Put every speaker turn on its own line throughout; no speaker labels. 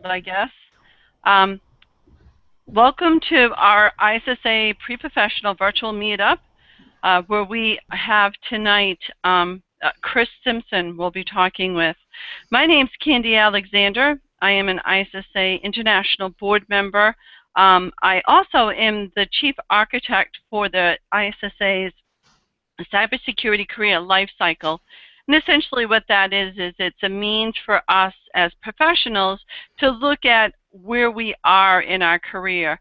I guess. Um, Welcome to our ISSA pre-professional virtual meetup, where we have tonight Chris Simpson will be talking with. My name's Candy Alexander. I am an ISSA International Board member. I also am the Chief Architect for the ISSA's Cybersecurity Career Life Cycle. And essentially what that is it's a means for us as professionals to look at where we are in our career,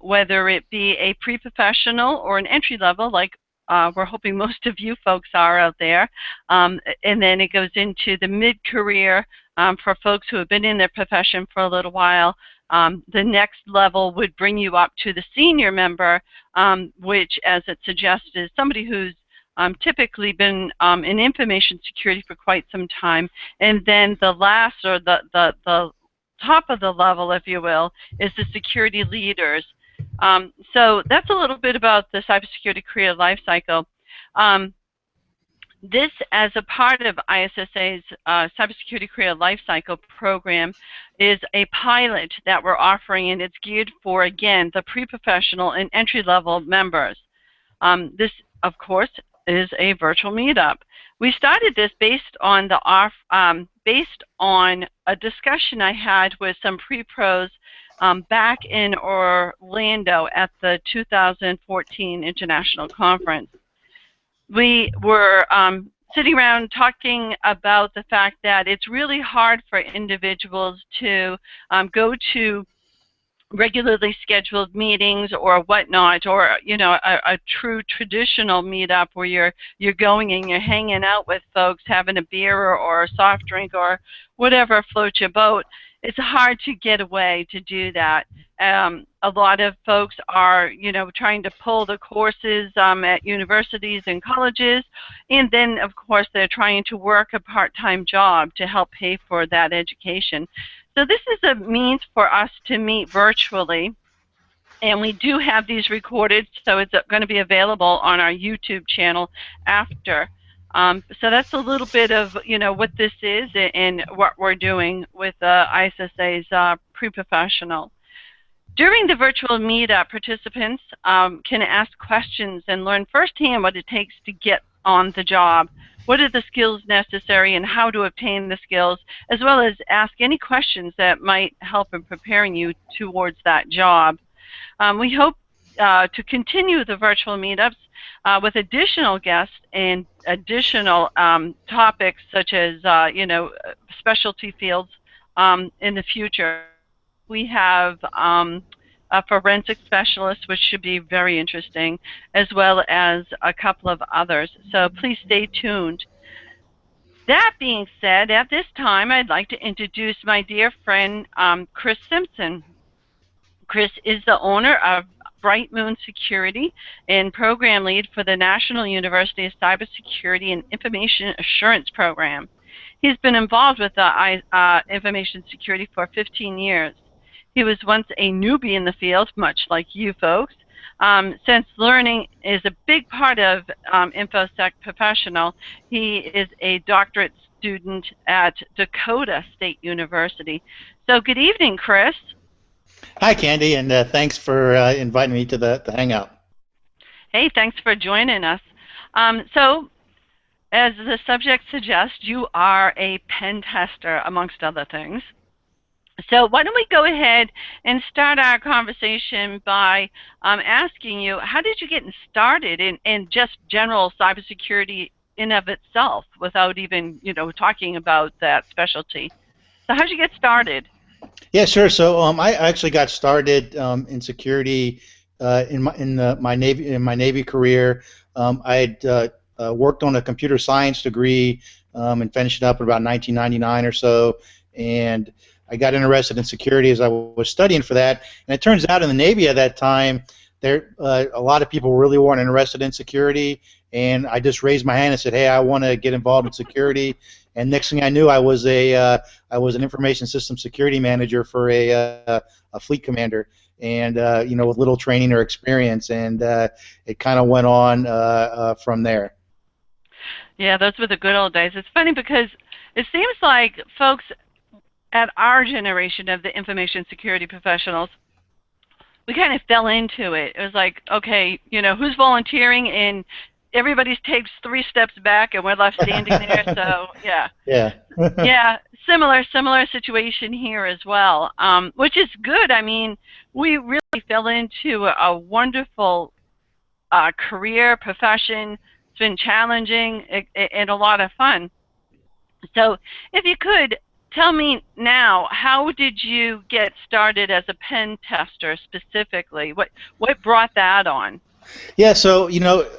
whether it be a pre-professional or an entry level, like we're hoping most of you folks are out there. And then it goes into the mid-career for folks who have been in their profession for a little while. The next level would bring you up to the senior member, which, as it suggests, is somebody who's typically been in information security for quite some time. And then the last, or the top of the level, if you will, is the security leaders. So that's a little bit about the cybersecurity career life cycle. This, as a part of ISSA's Cybersecurity Career Lifecycle program, is a pilot that we're offering, and it's geared for, again, the pre-professional and entry-level members. This, of course, is a virtual meetup. We started this based on a discussion I had with some pre-pros back in Orlando at the 2014 International Conference. We were sitting around talking about the fact that it's really hard for individuals to go to regularly scheduled meetings or whatnot, or a true traditional meetup where you're going and you're hanging out with folks, having a beer or a soft drink or whatever floats your boat. It's hard to get away to do that. A lot of folks are, trying to pull the courses at universities and colleges, and then, of course, they're trying to work a part-time job to help pay for that education. So this is a means for us to meet virtually, and we do have these recorded, so it's going to be available on our YouTube channel after. So that's a little bit of what this is and what we're doing with ISSA's pre-professional. During the virtual meetup, participants can ask questions and learn firsthand what it takes to get on the job. What are the skills necessary and how to obtain the skills, as well as ask any questions that might help in preparing you towards that job. We hope to continue the virtual meetups with additional guests and additional topics such as specialty fields in the future. We have a forensic specialist, which should be very interesting, as well as a couple of others. So please stay tuned. That being said, at this time, I'd like to introduce my dear friend, Chris Simpson. Chris is the owner of Bright Moon Security and program lead for the National University of Cybersecurity and Information Assurance Program. He's been involved with information security for 15 years. He was once a newbie in the field, much like you folks. Since learning is a big part of InfoSec Professional, he is a doctorate student at Dakota State University. So good evening, Chris.
Hi, Candy, and thanks for inviting me to the Hangout.
Hey, thanks for joining us. So, as the subject suggests, you are a pen tester, amongst other things. So why don't we go ahead and start our conversation by asking you, how did you get started in just general cybersecurity in of itself, without even talking about that specialty? So how did you get started?
Yeah, sure. So I actually got started in security in my Navy career. I had worked on a computer science degree and finished it up in about 1999 or so, and I got interested in security as I was studying for that. And it turns out in the Navy at that time, a lot of people really weren't interested in security, and I just raised my hand and said, "Hey, I want to get involved in security." And next thing I knew, I was an information system security manager for a fleet commander, and with little training or experience, and it kind of went on from there.
Yeah, those were the good old days. It's funny because it seems like folks at our generation of the information security professionals, we kind of fell into it. It was like, okay, who's volunteering? And everybody takes 3 steps back, and we're left standing there. So yeah,
Yeah.
yeah, similar situation here as well, which is good. I mean, we really fell into a wonderful career, profession. It's been challenging and a lot of fun. So if you could tell me now, how did you get started as a pen tester specifically? What brought that on?
Yeah, so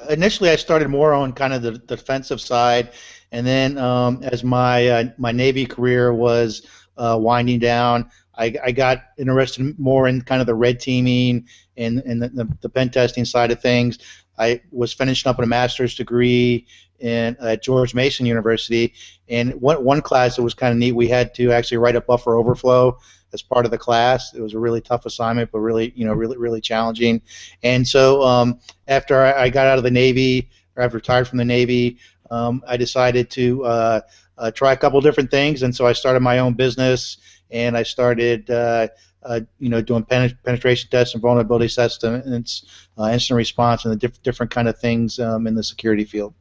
initially I started more on kind of the defensive side, and then as my Navy career was winding down, I got interested more in kind of the red teaming and the pen testing side of things. I was finishing up a master's degree in at George Mason University, and one class that was kind of neat. We had to actually write a buffer overflow as part of the class. It was a really tough assignment, but really really challenging. And so after I got out of the Navy, or I retired from the Navy, I decided to try a couple different things, and so I started my own business, and I started doing penetration tests and vulnerability assessments, incident response, and the different kind of things in the security field.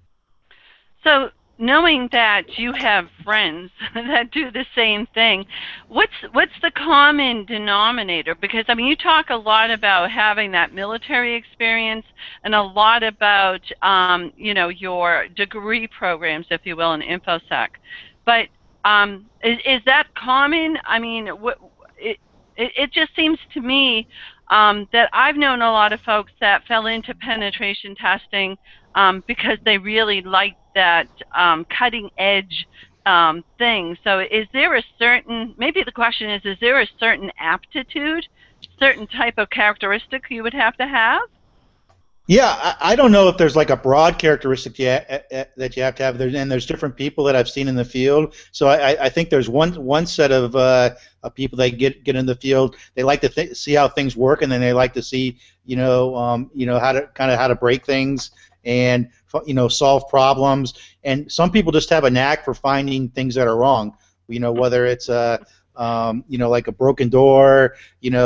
So knowing that you have friends that do the same thing, what's the common denominator? Because I mean, you talk a lot about having that military experience and a lot about your degree programs, if you will, in InfoSec. But is that common? I mean, it just seems to me that I've known a lot of folks that fell into penetration testing because they really liked that cutting edge thing. So is there a certain, maybe the question is there a certain aptitude, certain type of characteristic you would have to have?
Yeah, I don't know if there's like a broad characteristic that you have to have. There's different people that I've seen in the field. So I think there's one set of people that get in the field. They like to see how things work, and then they like to see how to break things and solve problems. And some people just have a knack for finding things that are wrong. Whether it's like a broken door, you're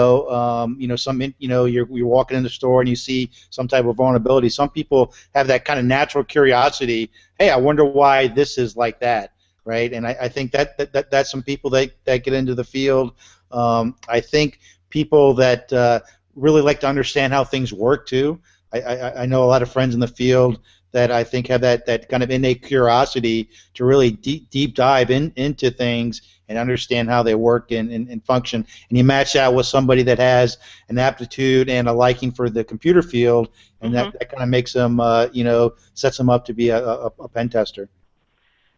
walking in the store and you see some type of vulnerability. Some people have that kind of natural curiosity. Hey, I wonder why this is like that, right? And I think that's some people that get into the field. I think people that really like to understand how things work too. I know a lot of friends in the field that I think have that kind of innate curiosity to really deep dive into things and understand how they work and function. And you match that with somebody that has an aptitude and a liking for the computer field, and that kind of makes them, sets them up to be a pen tester.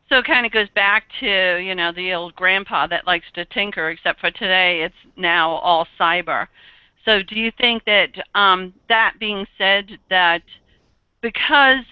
So it kind of goes back to, the old grandpa that likes to tinker, except for today it's now all cyber. So do you think that, that being said, that because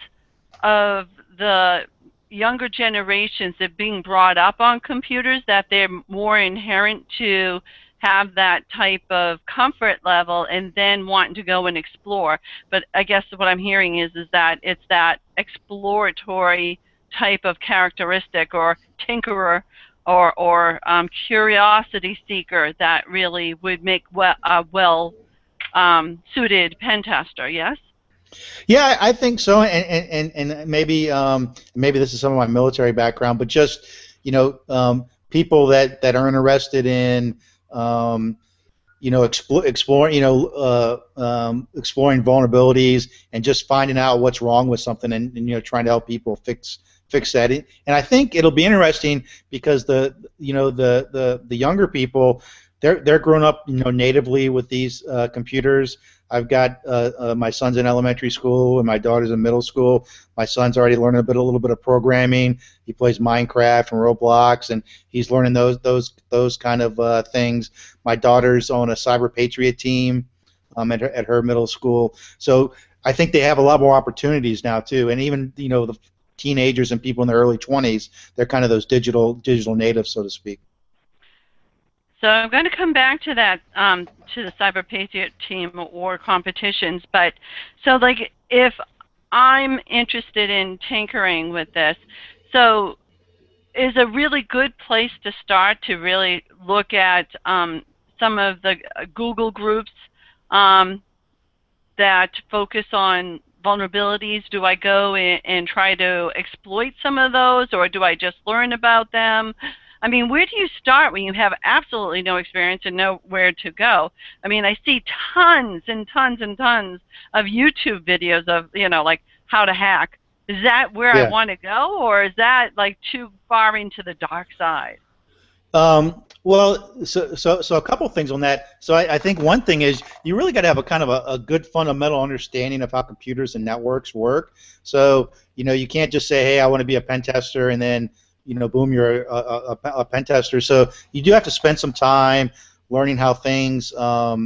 of the younger generations that being brought up on computers, that they're more inherent to have that type of comfort level and then wanting to go and explore? But I guess what I'm hearing is that it's that exploratory type of characteristic or tinkerer or curiosity seeker that really would make a well suited pen tester, yes?
Yeah, I think so, and maybe this is some of my military background, but just people that are interested in exploring exploring vulnerabilities and just finding out what's wrong with something, and trying to help people fix that. And I think it'll be interesting because the younger people, they're grown up natively with these computers. I've got my son's in elementary school and my daughter's in middle school. My son's already learning a little bit of programming. He plays Minecraft and Roblox, and he's learning those kind of things. My daughter's on a Cyber Patriot team at her middle school. So I think they have a lot more opportunities now too. And even the teenagers and people in their early 20s, they're kind of those digital natives, so to speak.
So I'm going to come back to that, to the Cyber Patriot team or competitions. But so, like, if I'm interested in tinkering with this, so is a really good place to start to really look at some of the Google groups that focus on vulnerabilities? Do I go and try to exploit some of those, or do I just learn about them? I mean, where do you start when you have absolutely no experience and know where to go? I mean, I see tons and tons and tons of YouTube videos of, like how to hack. Is that where I
Yeah.
want to go, or is that like too far into the dark side?
Well, so a couple things on that. So I think one thing is you really got to have a kind of a good fundamental understanding of how computers and networks work. So you can't just say, hey, I want to be a pen tester, and then boom, you're a pen tester. So you do have to spend some time learning how things, how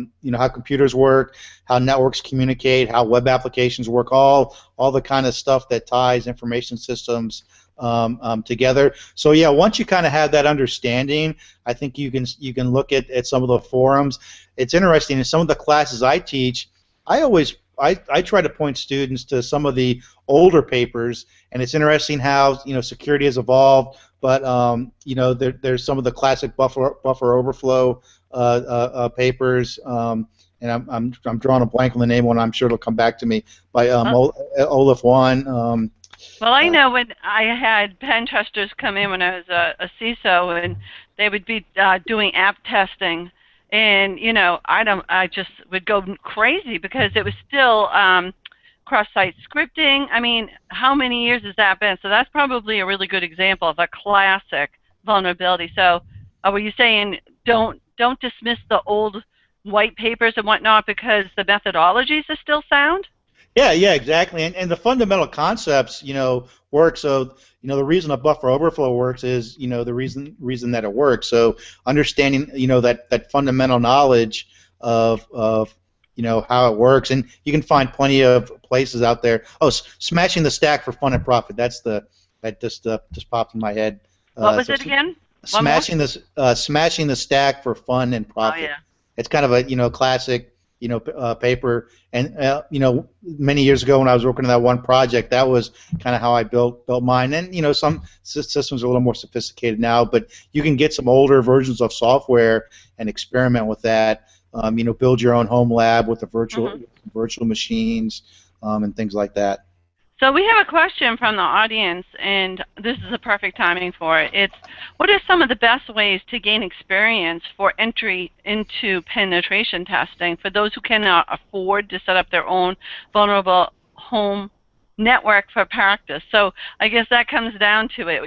computers work, how networks communicate, how web applications work, all the kind of stuff that ties information systems together. So yeah, once you kind of have that understanding, I think you can look at some of the forums. It's interesting in some of the classes I teach. I try to point students to some of the older papers, and it's interesting how security has evolved. But there's some of the classic buffer overflow papers, and I'm drawing a blank on the name one. I'm sure it'll come back to me by Olaf One.
Well, I know when I had pen testers come in when I was a CISO, and they would be doing app testing, and I just would go crazy because it was still cross-site scripting. I mean, how many years has that been? So that's probably a really good example of a classic vulnerability. So, were you saying don't dismiss the old white papers and whatnot because the methodologies are still sound?
Yeah, exactly. And the fundamental concepts, work. So, the reason a buffer overflow works is, the reason that it works. So, understanding, that fundamental knowledge of how it works, and you can find plenty of places out there. Oh, smashing the stack for fun and profit. That just popped in my head.
What was it again?
Smashing the stack for fun and profit.
Oh yeah.
It's kind of a classic paper, and many years ago when I was working on that one project, that was kind of how I built mine. And some systems are a little more sophisticated now, but you can get some older versions of software and experiment with that. Build your own home lab with the virtual machines and things like that.
So we have a question from the audience, and this is a perfect timing for it. It's, what are some of the best ways to gain experience for entry into penetration testing for those who cannot afford to set up their own vulnerable home network for practice? So I guess that comes down to it,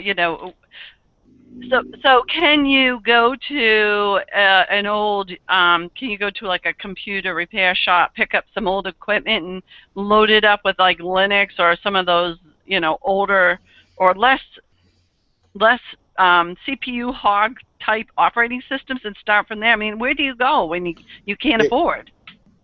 So can you go to an old, can you go to like a computer repair shop, pick up some old equipment and load it up with like Linux or some of those, older or less CPU hog type operating systems and start from there? I mean, where do you go when you can't afford?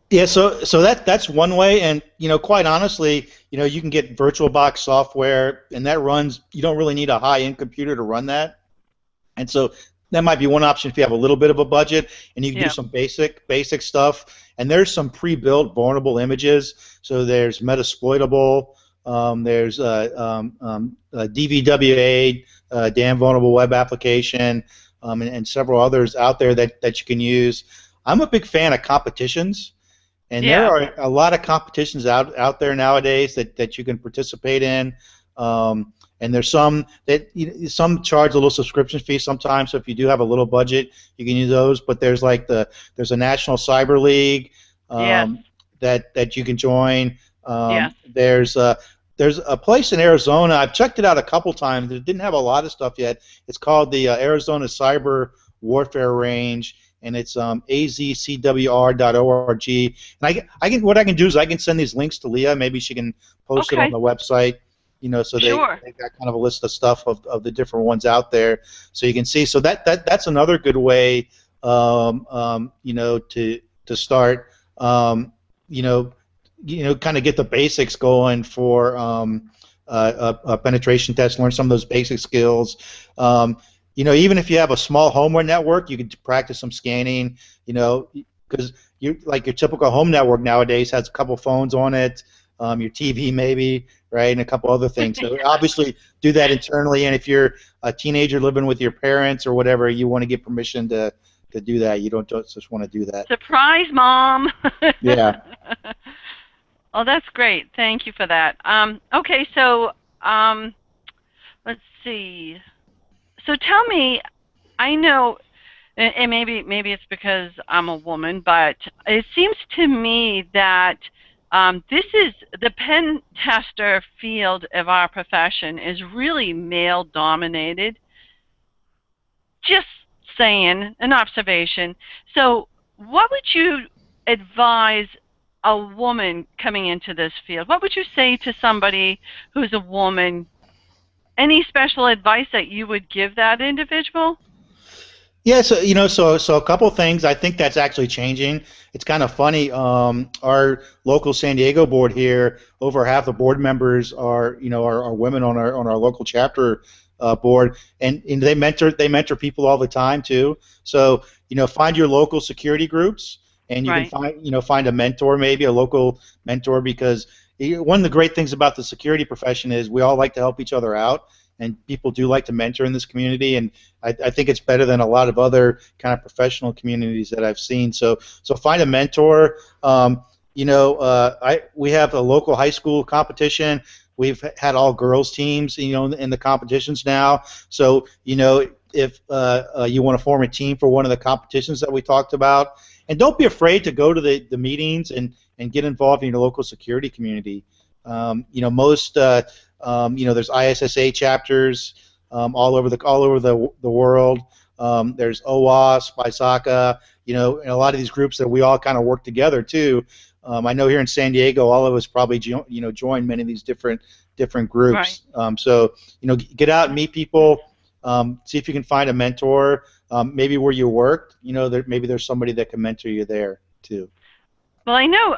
Yeah, so that's one way, and quite honestly, you can get VirtualBox software, and that runs. You don't really need a high-end computer to run that. And so that might be one option if you have a little bit of a budget, and you can do some basic stuff. And there's some pre-built vulnerable images. So there's Metasploitable, there's DVWA, Damn Vulnerable Web Application, and several others out there that you can use. I'm a big fan of competitions, and there are a lot of competitions out there nowadays that you can participate in. And there's some that some charge a little subscription fee sometimes. So if you do have a little budget, you can use those. But there's like there's a National Cyber League that you can join. There's a place in Arizona. I've checked it out a couple times. It didn't have a lot of stuff yet. It's called the Arizona Cyber Warfare Range, and it's azcwr.org. And what I can do is I can send these links to Leah. Maybe she can post it on the website. So they've got kind of a list of stuff of the different ones out there, so you can see. So that's another good way, to start, kind of get the basics going for a penetration test. Learn some of those basic skills. Even if you have a small home network, you can practice some scanning. Because your typical home network nowadays has a couple phones on it. your TV maybe, right, and a couple other things. So obviously do that internally, and if you're a teenager living with your parents or whatever, you want to get permission to do that. You don't just want to do that.
Surprise, Mom.
Yeah.
Oh, that's great. Thank you for that. Okay, so let's see. So tell me, I know, and maybe it's because I'm a woman, but it seems to me that this is the pen tester field of our profession is really male dominated. Just saying, an observation. So, what would you advise a woman coming into this field? What would you say to somebody who's a woman? Any special advice that you would give that individual?
Yeah, so so a couple things. I think that's actually changing. It's kind of funny. Our local San Diego board here, over half the board members are are women on our local chapter board, and they mentor people all the time too. So find your local security groups, and you can
Right.
find a mentor, maybe a local mentor, because one of the great things about the security profession is we all like to help each other out, and people do like to mentor in this community, and I think it's better than a lot of other kind of professional communities that I've seen. So find a mentor. We have a local high school competition. We've had all girls teams, in the competitions now. So if you want to form a team for one of the competitions that we talked about, and don't be afraid to go to the meetings and get involved in your local security community. Most there's ISSA chapters all over the world. There's OWASP, ISACA, and a lot of these groups that we all kind of work together too. I know here in San Diego, all of us probably join many of these different
Right.
groups. So get out and meet people. See if you can find a mentor. Maybe where you work, maybe there's somebody that can mentor you there too.
Well, I know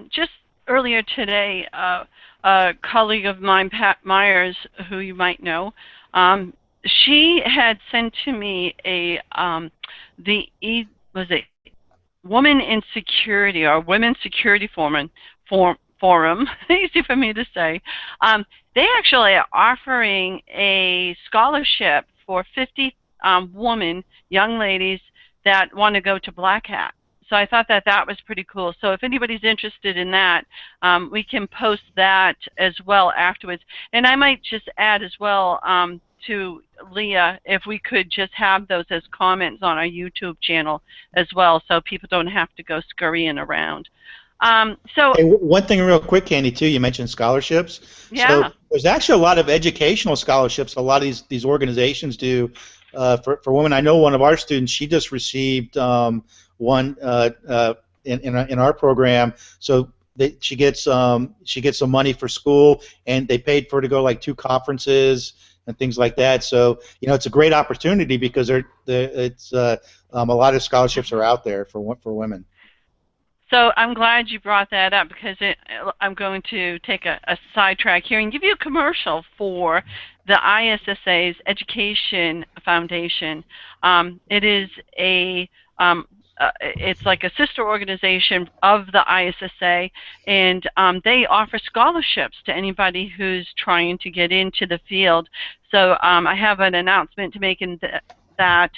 just earlier today, a colleague of mine, Pat Myers, who you might know, she had sent to me was it Woman in Security or Women's Security Forum, easy for me to say. They actually are offering a scholarship for 50 women, young ladies that want to go to Black Hat. So I thought that was pretty cool. So if anybody's interested in that, we can post that as well afterwards. And I might just add as well to Leah, if we could just have those as comments on our YouTube channel as well, so people don't have to go scurrying around. So
Hey, one thing real quick, Candy, too, you mentioned scholarships. So
yeah,
there's actually a lot of educational scholarships a lot of these organizations do for women. I know one of our students, she just received one in our program. So she gets some money for school, and they paid for her to go like 2 conferences and things like that. So it's a great opportunity because it's a lot of scholarships are out there for women.
so I'm glad you brought that up because I'm going to take a sidetrack here and give you a commercial for the ISSA's Education Foundation. It is it's like a sister organization of the ISSA, and they offer scholarships to anybody who's trying to get into the field. So I have an announcement to make in that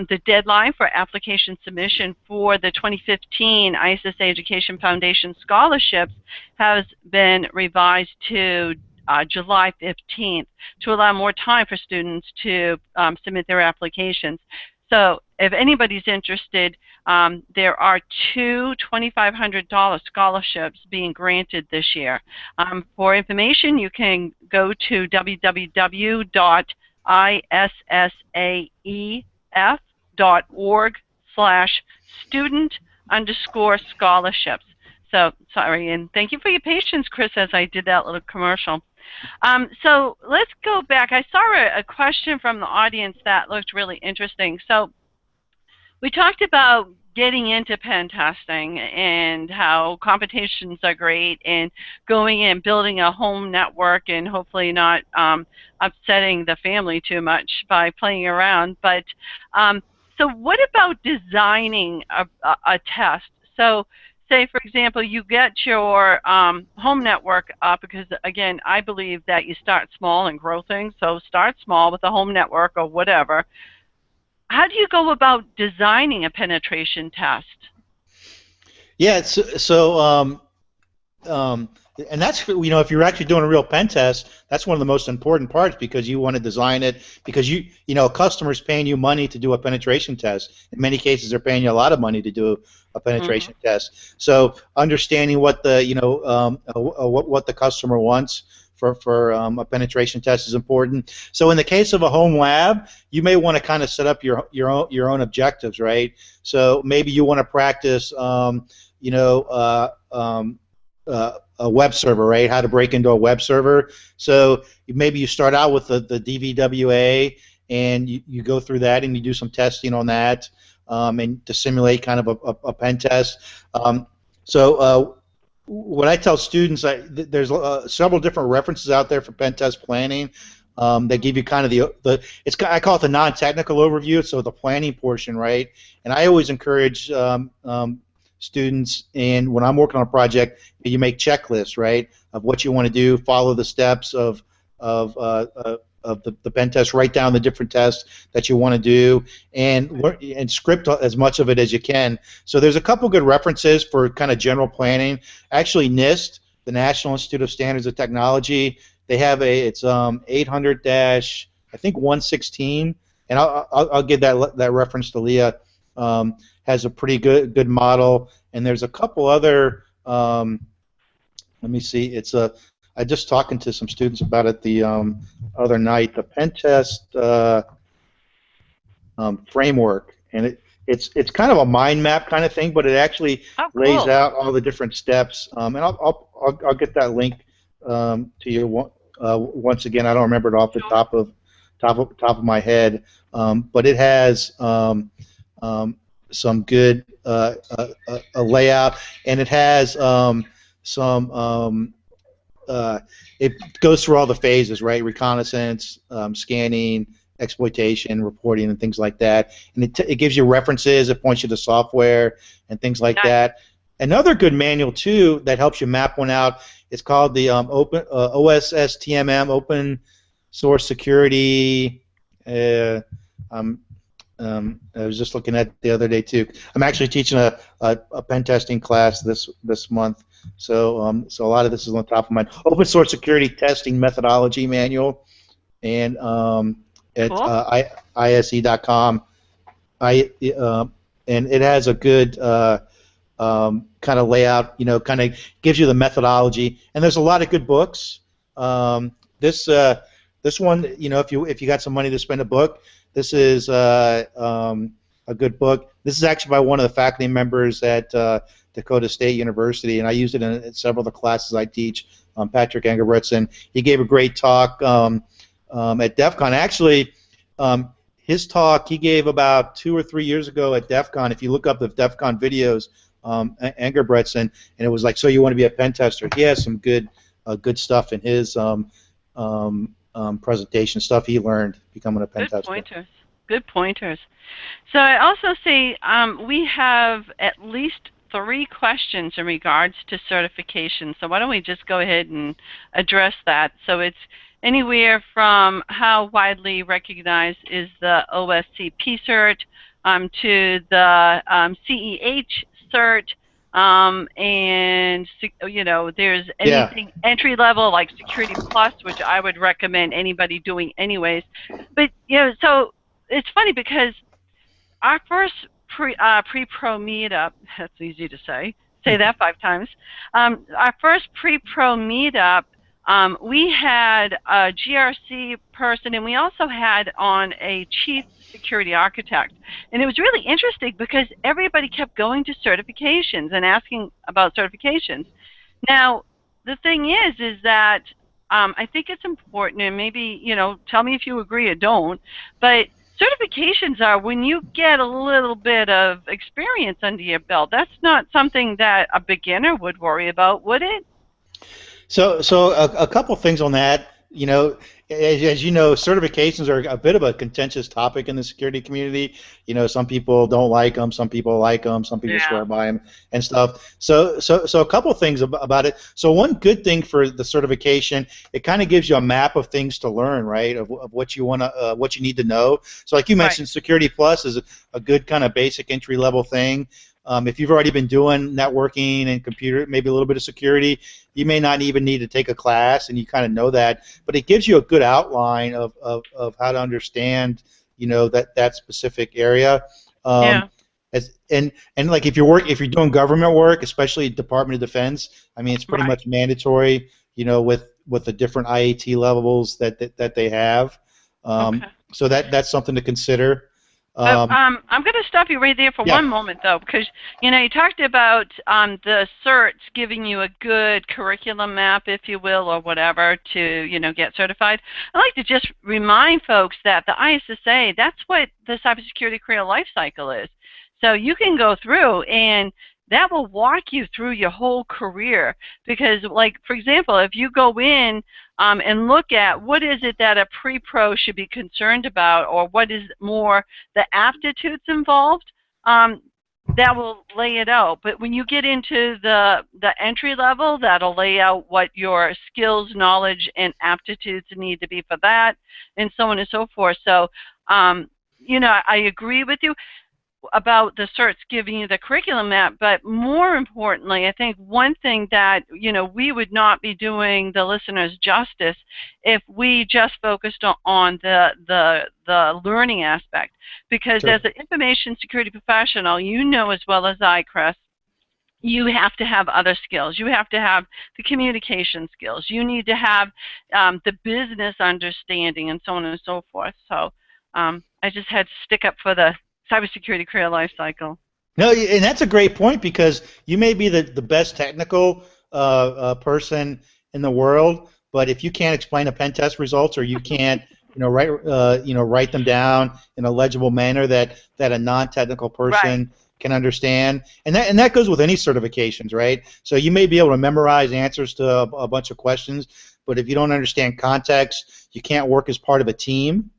the deadline for application submission for the 2015 ISSA Education Foundation scholarships has been revised to July 15th to allow more time for students to submit their applications. So if anybody's interested, there are 2 $2,500 scholarships being granted this year. For information, you can go to www.issaef.org/student_scholarships. So, sorry, and thank you for your patience, Chris, as I did that little commercial. So let's go back. I saw a question from the audience that looked really interesting. So we talked about getting into pen testing and how competitions are great and going in, building a home network and hopefully not upsetting the family too much by playing around. But so what about designing a test? So say, for example, you get your home network up, because, again, I believe that you start small and grow things. So start small with a home network or whatever. How do you go about designing a penetration test?
Yeah, um, and that's, if you're actually doing a real pen test, that's one of the most important parts, because you want to design it, because a customer's paying you money to do a penetration test. In many cases, they're paying you a lot of money to do a
Mm-hmm.
penetration test. So understanding what the what the customer wants for a penetration test is important. So in the case of a home lab, you may want to kind of set up your own objectives, right? So maybe you want to practice you know, a web server, right? How to break into a web server. So maybe you start out with the DVWA, and you go through that, and you do some testing on that, and to simulate kind of a pen test. So what I tell students, there's several different references out there for pen test planning. They give you kind of I call it the non-technical overview, so the planning portion, right? And I always encourage students, and when I'm working on a project, you make checklists, right, of what you want to do, follow the steps of the pen test, write down the different tests that you want to do, and learn, and script as much of it as you can. So there's a couple good references for kind of general planning. Actually, NIST, the National Institute of Standards and Technology, they have it's 800 dash, I think 116, and I'll give that reference to Leah. Has a pretty good model, and there's a couple other. Let me see. I just talking to some students about it the other night. The pen test framework, and it's kind of a mind map kind of thing, but it actually
Oh,
lays
cool.
out all the different steps. And I'll get that link to you once again. I don't remember it off the
Sure.
top of my head, but it has some good a layout, and it has some it goes through all the phases, right? Reconnaissance, scanning, exploitation, reporting, and things like that. And it gives you references, it points you to software and things like
Nice.
that. Another good manual too that helps you map one out is called the OSSTMM, Open Source Security. Um, I was just looking at it the other day too. I'm actually teaching a pen testing class this month, so a lot of this is on top of mind. Open Source Security Testing Methodology Manual, and at
Cool.
ISSA.com. I and it has a good kind of layout. Kind of gives you the methodology, and there's a lot of good books. This this one, if you got some money to spend a book, this is a good book. This is actually by one of the faculty members at Dakota State University, and I use it in several of the classes I teach. Patrick Engelbretson. He gave a great talk at DEF CON. Actually, his talk he gave about 2 or 3 years ago at DEF CON. If you look up the DEF CON videos, Engelbretson, and it was like, so you want to be a pen tester. He has some good stuff in his presentation, stuff he learned becoming a pen
Good
tester.
pointers. Good pointers. So I also see we have at least 3 questions in regards to certification. So why don't we just go ahead and address that? So it's anywhere from how widely recognized is the OSCP cert to the CEH cert, and there's
Yeah.
anything entry level like Security Plus, which I would recommend anybody doing anyways. But so it's funny because our first pre-pro meetup, that's easy to say that 5 times. Our first pre-pro meetup, we had a GRC person, and we also had on a chief security architect. And it was really interesting because everybody kept going to certifications and asking about certifications. Now, the thing is that I think it's important, and maybe, tell me if you agree or don't, but certifications are when you get a little bit of experience under your belt. That's not something that a beginner would worry about, would it?
So a couple things on that. you know, as you know, certifications are a bit of a contentious topic in the security community. You know, some people don't like them, some people like them, some people
Yeah.
swear by them and stuff. So a couple of things about it. So one good thing for the certification, it kind of gives you a map of things to learn, right? Of what you want to, what you need to know. So like you
Right.
mentioned, Security Plus is a good kind of basic entry level thing. If you've already been doing networking and computer, maybe a little bit of security, you may not even need to take a class, and you kind of know that. But it gives you a good outline of how to understand, that specific area. Um,
Yeah.
and like if you're doing government work, especially Department of Defense, I mean it's pretty
Right.
much mandatory, with the different IAT levels that they have.
Okay.
So that's something to consider.
But
Um,
I'm going to stop you right there for
yeah,
one moment, though, because you talked about the certs giving you a good curriculum map, if you will, or whatever, to get certified. I'd like to just remind folks that the ISSA, that's what the cybersecurity career life cycle is. So you can go through, and that will walk you through your whole career. Because, like, for example, if you go in and look at what is it that a pre-pro should be concerned about, or what is more the aptitudes involved, that will lay it out. But when you get into the entry level, that'll lay out what your skills, knowledge, and aptitudes need to be for that, and so on and so forth. So, I agree with you about the certs giving you the curriculum map, but more importantly, I think one thing that we would not be doing the listeners justice if we just focused on the learning aspect, because
sure.
as an information security professional, you know as well as I, Chris, you have to have other skills. You have to have the communication skills. You need to have the business understanding, and so on and so forth. So I just had to stick up for the cybersecurity career life cycle.
No, and that's a great point because you may be the best technical person in the world, but if you can't explain a pen test results or you can't, write them down in a legible manner that a non-technical
Right.
person can understand, and that goes with any certifications, right? So you may be able to memorize answers to a bunch of questions, but if you don't understand context, you can't work as part of a team.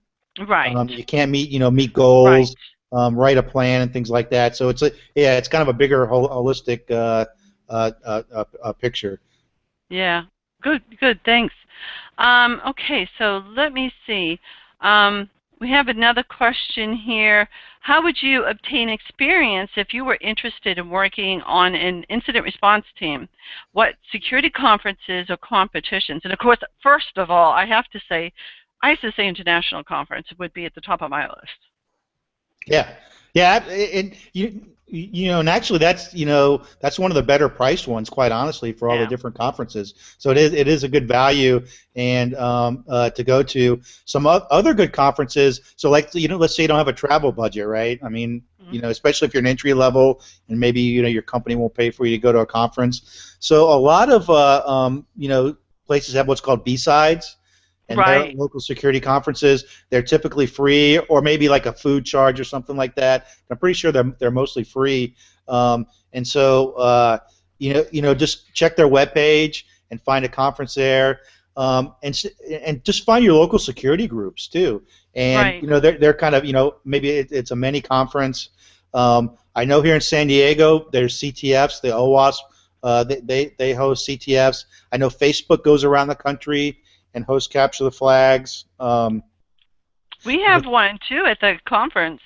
Right.
You can't meet
Right.
goals, write a plan, and things like that. So it's kind of a bigger holistic picture.
Yeah. Good. Good. Thanks. Okay. So let me see. We have another question here. How would you obtain experience if you were interested in working on an incident response team? What security conferences or competitions? And of course, first of all, I have to say, ISSA International Conference would be at the top of my list.
Yeah, yeah, and and actually that's one of the better priced ones, quite honestly, for all the
Yeah.
different conferences. So it is a good value, and to go to some other good conferences. So like let's say you don't have a travel budget, right? I mean,
Mhm.
especially if you're an entry level, and maybe your company won't pay for you to go to a conference. So a lot of places have what's called B-sides, and their
Right.
local security conferences. They're typically free, or maybe like a food charge or something like that. I'm pretty sure they're mostly free. And so just check their webpage and find a conference there. And just find your local security groups too. And
Right.
they're kind of maybe it's a mini conference. I know here in San Diego there's CTFs, the OWASP. They host CTFs. I know Facebook goes around the country and host capture the flags.
We have one too at the conference.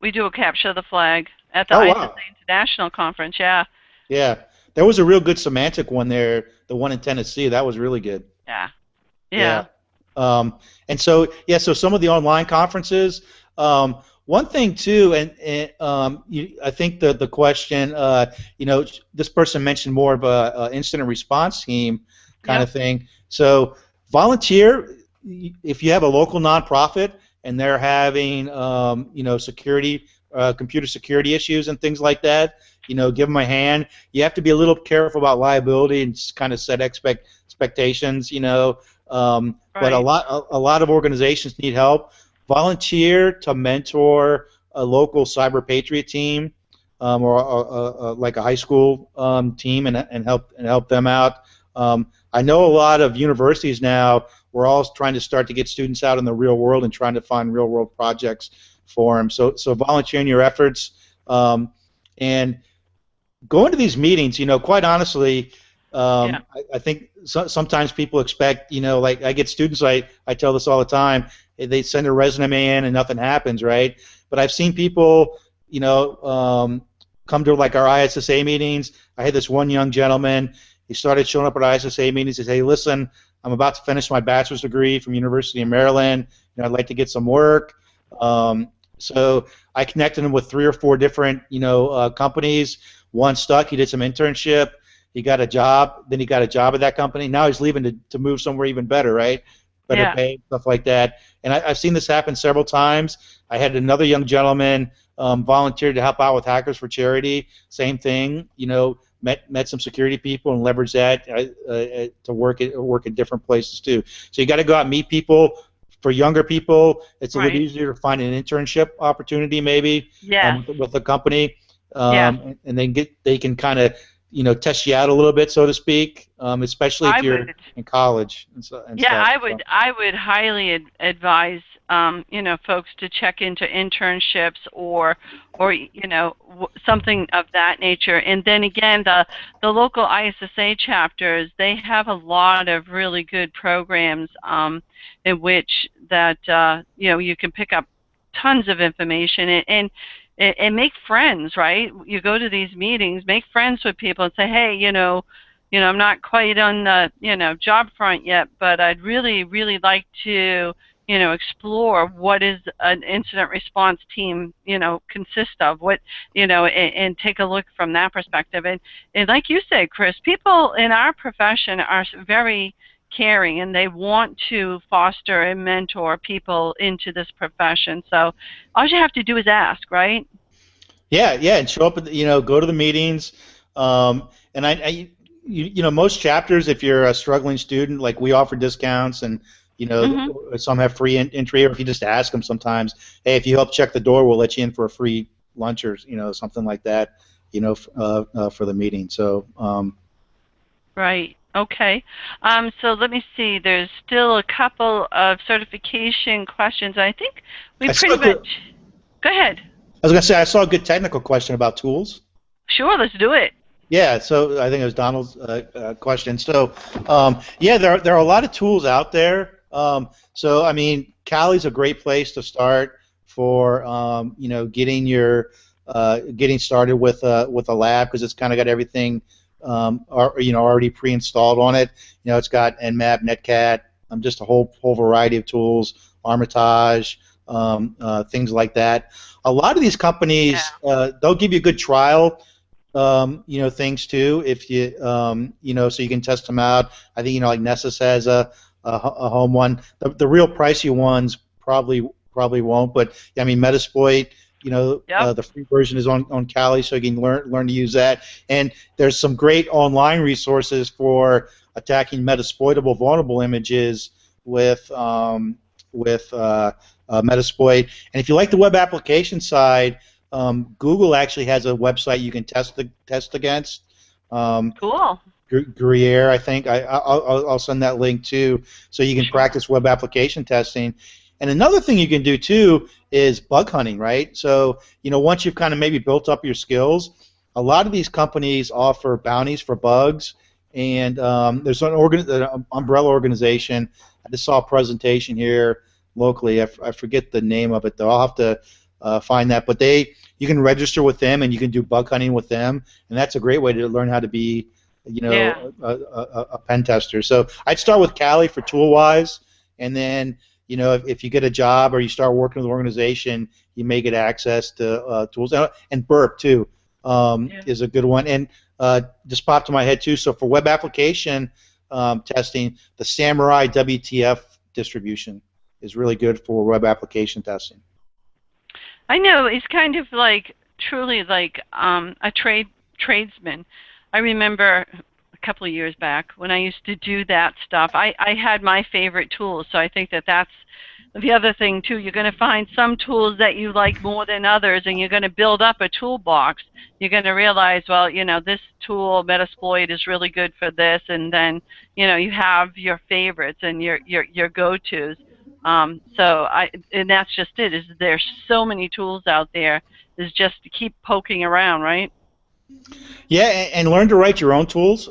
We do a capture the flag at the
Oh
ISSA
wow,
International Conference. Yeah.
yeah, there was a real good semantic one there. The one in Tennessee, that was really good.
Yeah.
Yeah.
Yeah.
And so yeah, so some of the online conferences. One thing too, I think the question, this person mentioned more of a incident response team kind
Yep.
of thing. So volunteer if you have a local nonprofit and they're having security, computer security issues and things like that. Give them a hand. You have to be a little careful about liability and just kind of set expectations. But a
Right.
lot a lot of organizations need help. Volunteer to mentor a local cyber patriot team, or like a high school team, and help them out. I know a lot of universities now we're all trying to start to get students out in the real world and trying to find real world projects for them. So volunteering your efforts, and going to these meetings, quite honestly,
Yeah.
I think sometimes people expect, like I get students, I tell this all the time, they send a resume in and nothing happens, right? But I've seen people, come to like our ISSA meetings. I had this one young gentleman, he started showing up at ISSA meetings. He said, hey, listen, I'm about to finish my bachelor's degree from University of Maryland. I'd like to get some work. So I connected him with 3 or 4 different, companies. One stuck. He did some internship. He got a job. Then he got a job at that company. Now he's leaving to move somewhere even better, right? Better
Yeah.
pay, stuff like that. And I've seen this happen several times. I had another young gentleman volunteer to help out with Hackers for Charity. Same thing. Met some security people and leveraged that to work at different places too. So you got to go out and meet people. For younger people, it's a little
Right.
easier to find an internship opportunity maybe
Yes.
with a company,
Yes.
and they can kind of test you out a little bit, so to speak, especially if
I
you're
would.
in college and
Yeah,
stuff.
I
So.
would. I would highly advise folks to check into internships or something of that nature. And then again, the local ISSA chapters, they have a lot of really good programs in which that you can pick up tons of information and make friends. Right? You go to these meetings, make friends with people, and say, hey, I'm not quite on the, job front yet, but I'd really, really like to, explore what is an incident response team, consist of, and take a look from that perspective. And like you say, Chris, people in our profession are very caring and they want to foster and mentor people into this profession. So all you have to do is ask, right?
Yeah, yeah, and show up at go to the meetings, and most chapters, if you're a struggling student, like we offer discounts, and
Mhm.
some have free entry, or if you just ask them sometimes, hey, if you help check the door, we'll let you in for a free lunch or something like that, for the meeting. So
Right. Okay. So let me see. There's still a couple of certification questions. I think we
I saw
pretty
a good,
much. Go ahead.
I was gonna say I saw a good technical question about tools.
Sure, let's do it.
Yeah, so I think it was Donald's question. So, yeah, there are a lot of tools out there. So, I mean, Cali's a great place to start for getting started with a lab, because it's kind of got everything already pre-installed on it. It's got Nmap, Netcat, just a whole variety of tools, Armitage, things like that. A lot of these
Yeah.
companies, they'll give you a good trial, things too. If so you can test them out. I think like Nessus has a home one. The real pricey ones probably won't. But I mean, Metasploit,
Yep.
the free version is on Kali, so you can learn to use that. And there's some great online resources for attacking Metasploitable vulnerable images with Metasploit. And if you like the web application side, Google actually has a website you can test against. Um,
Cool.
Gruyere, I think. I'll send that link too, so you can
Sure.
practice web application testing. And another thing you can do too is bug hunting, right? So once you've kind of maybe built up your skills, a lot of these companies offer bounties for bugs. And there's an umbrella organization. I just saw a presentation here locally. I forget the name of it though. I'll have to find that. But you can register with them and you can do bug hunting with them, and that's a great way to learn how to be
Yeah.
a pen tester. So I'd start with Kali for tool wise, and then if you get a job or you start working with an organization, you may get access to tools. And Burp too
Yeah.
is a good one. And just popped to my head too. So for web application testing, the Samurai WTF distribution is really good for web application testing.
I know it's kind of like truly like a tradesman. I remember a couple of years back when I used to do that stuff. I had my favorite tools, so I think that's the other thing too, you're going to find some tools that you like more than others, and you're going to build up a toolbox. You're going to realize, well, this tool, Metasploit, is really good for this, and then you have your favorites and your go-tos. And that's just it. Is there's so many tools out there. Is just to keep poking around, right?
Yeah, and learn to write your own tools.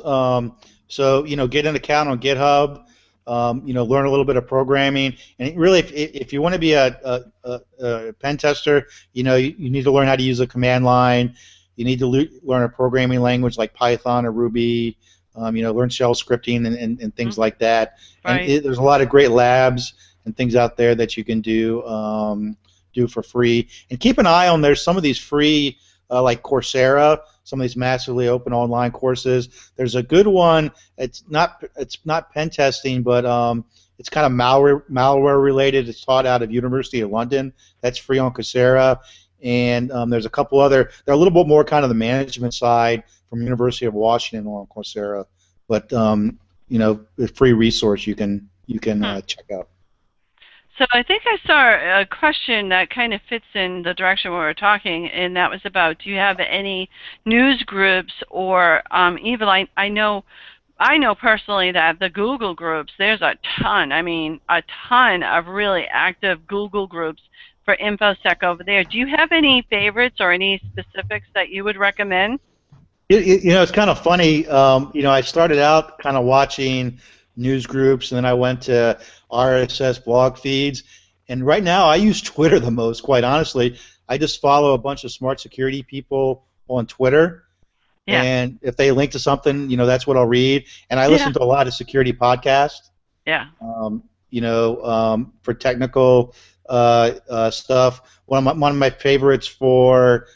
So get an account on GitHub. Learn a little bit of programming, and really, if you want to be a pen tester, you need to learn how to use a command line. You need to learn a programming language like Python or Ruby. Learn shell scripting and things like that.
Right.
And there's a lot of great labs and things out there that you can do for free. And keep an eye on there's some of these free like Coursera, some of these massively open online courses. There's a good one. It's not pen testing, but it's kind of malware related. It's taught out of University of London. That's free on Coursera. And there's a couple other. They're a little bit more kind of the management side from University of Washington on Coursera. But a free resource you can check out.
So I think I saw a question that kind of fits in the direction we were talking, and that was about, do you have any news groups or even I know personally that the Google groups, there's a ton of really active Google groups for InfoSec over there. Do you have any favorites or any specifics that you would recommend?
It's kind of funny. I started out kind of watching news groups, and then I went to RSS blog feeds, and right now I use Twitter the most, quite honestly. I just follow a bunch of smart security people on Twitter, and if they link to something, that's what I'll read. And I listen to a lot of security podcasts.
Yeah.
For technical stuff. One of my favorites for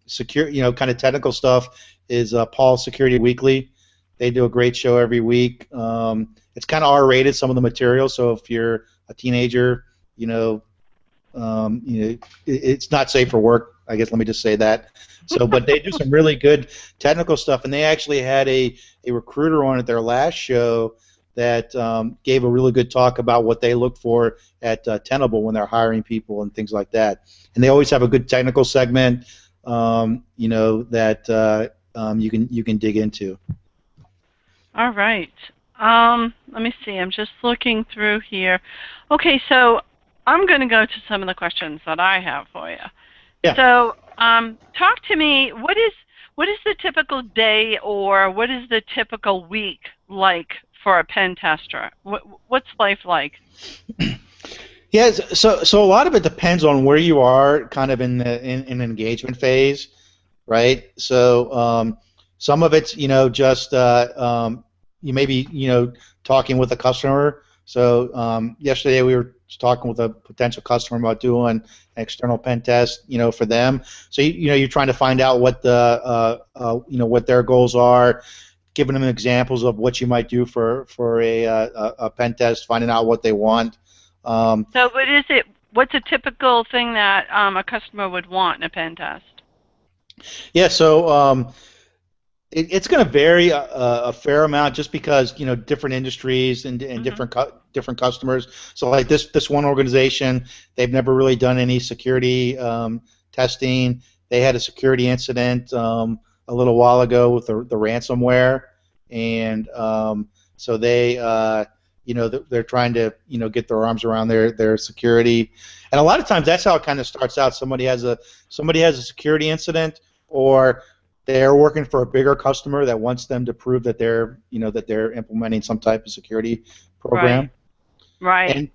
secure, kind of technical stuff is Paul's Security Weekly. They do a great show every week. It's kind of R-rated, some of the material, so if you're a teenager, it's not safe for work. I guess let me just say that. So, but they do some really good technical stuff, and they actually had a recruiter on at their last show that gave a really good talk about what they look for at Tenable when they're hiring people and things like that. And they always have a good technical segment, that you can dig into.
All right. Let me see. I'm just looking through here. Okay, so I'm going to go to some of the questions that I have for you.
Yeah.
So, talk to me. What is the typical day, or what is the typical week like for a pen tester? What's life like?
Yeah. So a lot of it depends on where you are, kind of in an engagement phase, right? So some of it's just you may be talking with a customer. So yesterday we were talking with a potential customer about doing an external pen test, for them. So you're trying to find out what the what their goals are, giving them examples of what you might do for a pen test, finding out what they want.
So what is it? What's a typical thing that a customer would want in a pen test?
Yeah. So it's going to vary a fair amount, just because different industries and different customers. So like this one organization, they've never really done any security testing. They had a security incident a little while ago with the ransomware, and so they they're trying to get their arms around their security. And a lot of times that's how it kind of starts out. Somebody has a security incident, or they're working for a bigger customer that wants them to prove that they're implementing some type of security program.
Right.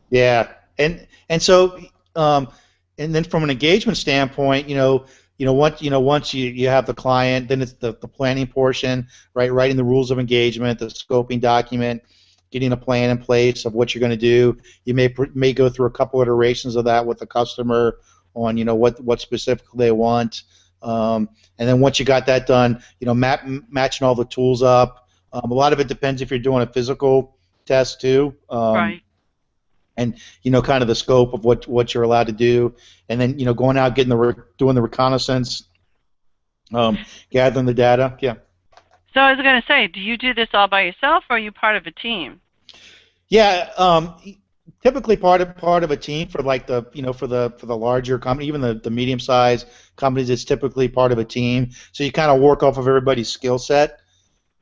Yeah, and so and then from an engagement standpoint, once you have the client, then it's the planning portion, right? Writing the rules of engagement, the scoping document, getting a plan in place of what you're going to do. You may go through a couple iterations of that with the customer on what specifically they want. And then once you got that done, matching all the tools up. A lot of it depends if you're doing a physical test too.
Right.
And kind of the scope of what you're allowed to do, and then going out, doing the reconnaissance, gathering the data. Yeah.
So I was going to say, do you do this all by yourself, or are you part of a team?
Yeah. typically part of a team for like the for the larger company, even the medium sized companies. It's typically part of a team, so you kind of work off of everybody's skill set,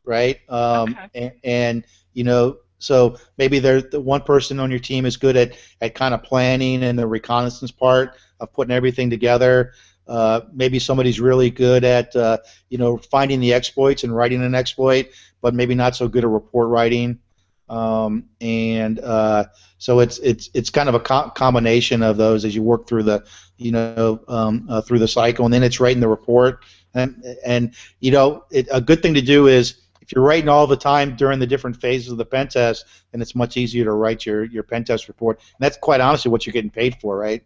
right?
Okay.
So maybe the one person on your team is good at kind of planning and the reconnaissance part of putting everything together. Maybe somebody's really good at finding the exploits and writing an exploit, but maybe not so good at report writing. And so it's kind of a combination of those as you work through the through the cycle, and then it's writing the report. And a good thing to do is if you're writing all the time during the different phases of the pen test, then it's much easier to write your pen test report. And that's quite honestly what you're getting paid for, right?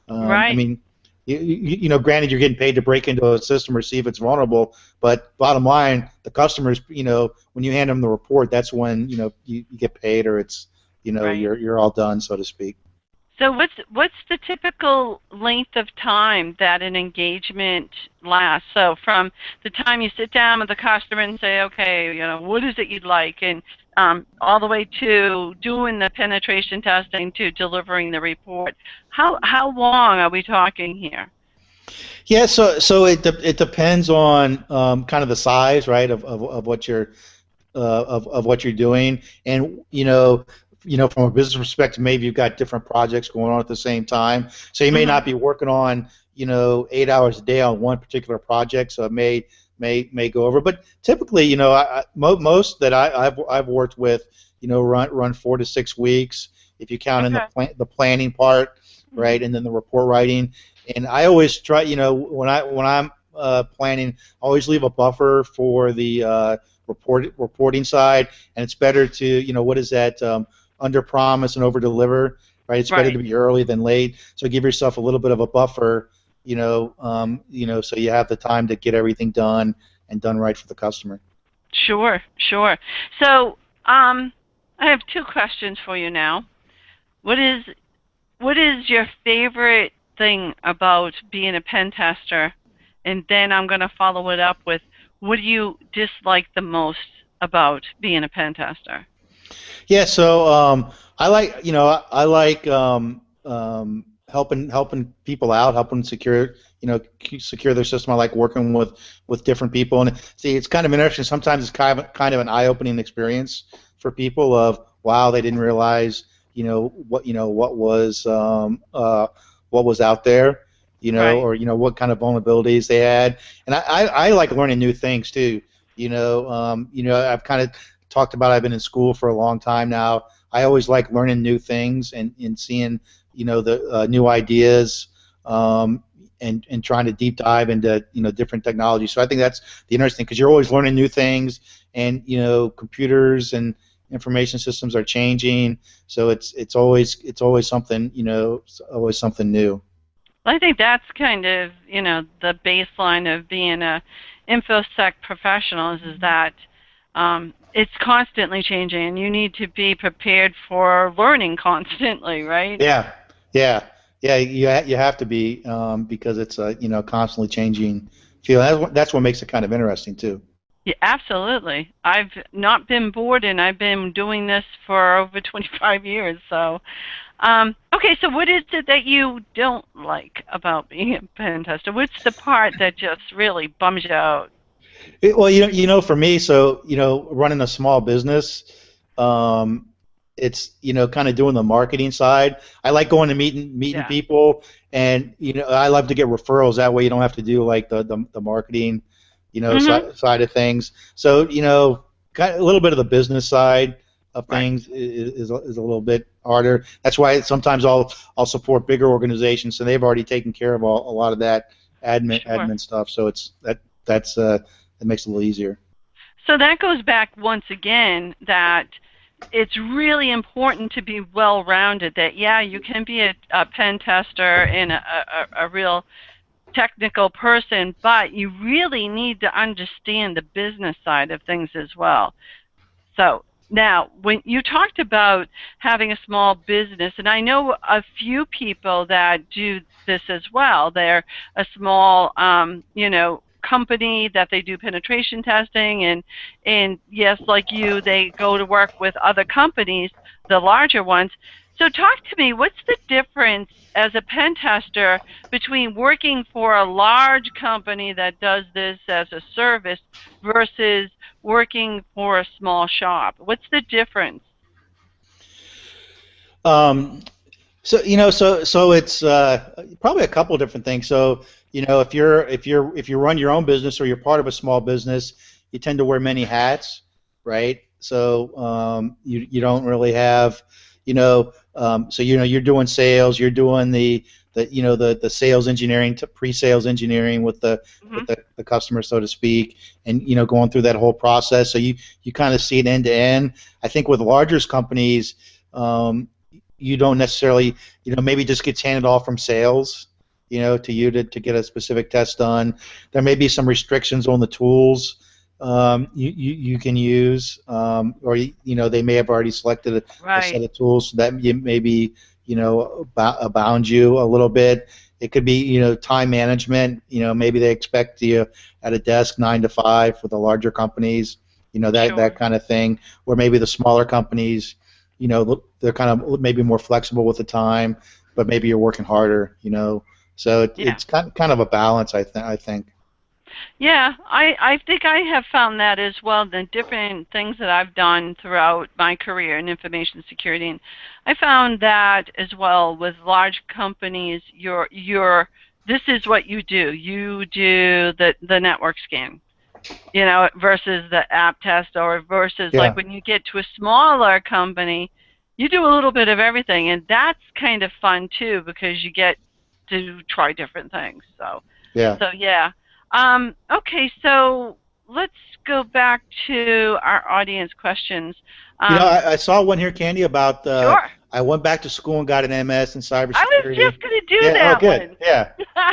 I
Right.
mean, granted, you're getting paid to break into a system or see if it's vulnerable, but bottom line, the customers, when you hand them the report, that's when you get paid, or it's
Right.
you're all done, so to speak.
So what's the typical length of time that an engagement lasts? So from the time you sit down with the customer and say, okay, what is it you'd like, and all the way to doing the penetration testing to delivering the report. How long are we talking here?
Yeah, so it depends on kind of the size, right, of what of what you're doing, and from a business perspective, maybe you've got different projects going on at the same time, so you may
Mhm.
not be working on 8 hours a day on one particular project, so it may go over, but typically, most that I've worked with, run 4 to 6 weeks if you count in
Okay.
the planning part,
Mhm.
right, and then the report writing. And I always try, when I'm planning, I always leave a buffer for the reporting side, and it's better to, what is that, under promise and over deliver, right? It's better to
Right.
be early than late, so give yourself a little bit of a buffer, so you have the time to get everything done and done right for the customer.
Sure, sure. So, I have two questions for you now. What is what is your favorite thing about being a pen tester? And then I'm going to follow it up with what do you dislike the most about being a pen tester?
Yeah, so I like helping people out, helping secure their system. I like working with different people, and see, it's kind of interesting. Sometimes it's kind of an eye-opening experience for people of wow, they didn't realize what was out there,
Right.
or what kind of vulnerabilities they had, and I like learning new things too. I've kind of talked about I've been in school for a long time now. I always like learning new things and seeing the new ideas, and trying to deep dive into different technologies. So I think that's the interesting because you're always learning new things, and computers and information systems are changing. So it's always something it's always something new.
Well, I think that's kind of, the baseline of being a infosec professional is that it's constantly changing and you need to be prepared for learning constantly, right?
Yeah, yeah, yeah. You have to be because it's a constantly changing field. That's what makes it kind of interesting too.
Yeah, absolutely. I've not been bored and I've been doing this for over 25 years. So, okay, so what is it that you don't like about being a pen tester? What's the part that just really bums you out?
Well, for me, so running a small business, um, it's kind of doing the marketing side. I like going to meeting
Yeah.
people, and I love to get referrals. That way, you don't have to do like the marketing,
Mhm.
side of things. So kind of a little bit of the business side of
Right.
things is a little bit harder. That's why sometimes I'll support bigger organizations, so they've already taken care of a lot of that
Sure.
admin stuff. So that's it makes it a little easier.
So that goes back once again that it's really important to be well-rounded. That yeah, you can be a pen tester and a real technical person, but you really need to understand the business side of things as well. So now, when you talked about having a small business, and I know a few people that do this as well. They're a small, company that they do penetration testing, and yes, like you, they go to work with other companies, the larger ones. So talk to me, what's the difference as a pen tester between working for a large company that does this as a service versus working for a small shop? What's the difference?
Um, so it's probably a couple different things. So if you run your own business or you're part of a small business, you tend to wear many hats, right? So you don't really have, you're doing sales, you're doing the sales engineering, to pre-sales engineering with the
Hmm.
the customer, so to speak, and going through that whole process. So you kind of see it end to end. I think with larger companies. You don't necessarily, maybe just gets handed off from sales, to you to get a specific test done. There may be some restrictions on the tools you can use, or they may have already selected a set
Right.
of tools that maybe bound you a little bit. It could be time management. Maybe they expect you at a desk 9 to 5 for the larger companies. That
Sure.
kind of thing. Or maybe the smaller companies they're kind of maybe more flexible with the time, but maybe you're working harder. So
Yeah.
it's kind of a balance, I think.
Yeah, I think I have found that as well, the different things that I've done throughout my career in information security. And I found that as well with large companies, this is what you do. You do the network scan, versus the app test, or versus like
Yeah,
when you get to a smaller company, you do a little bit of everything. And that's kind of fun too, because you get to try different things.
yeah.
So yeah. Okay, so let's go back to our audience questions. Um,
I saw one here, Candy, about
sure.
I went back to school and got an MS in
I was
cybersecurity.
just going to do
Yeah. Oh,
that
good.
one.
Yeah.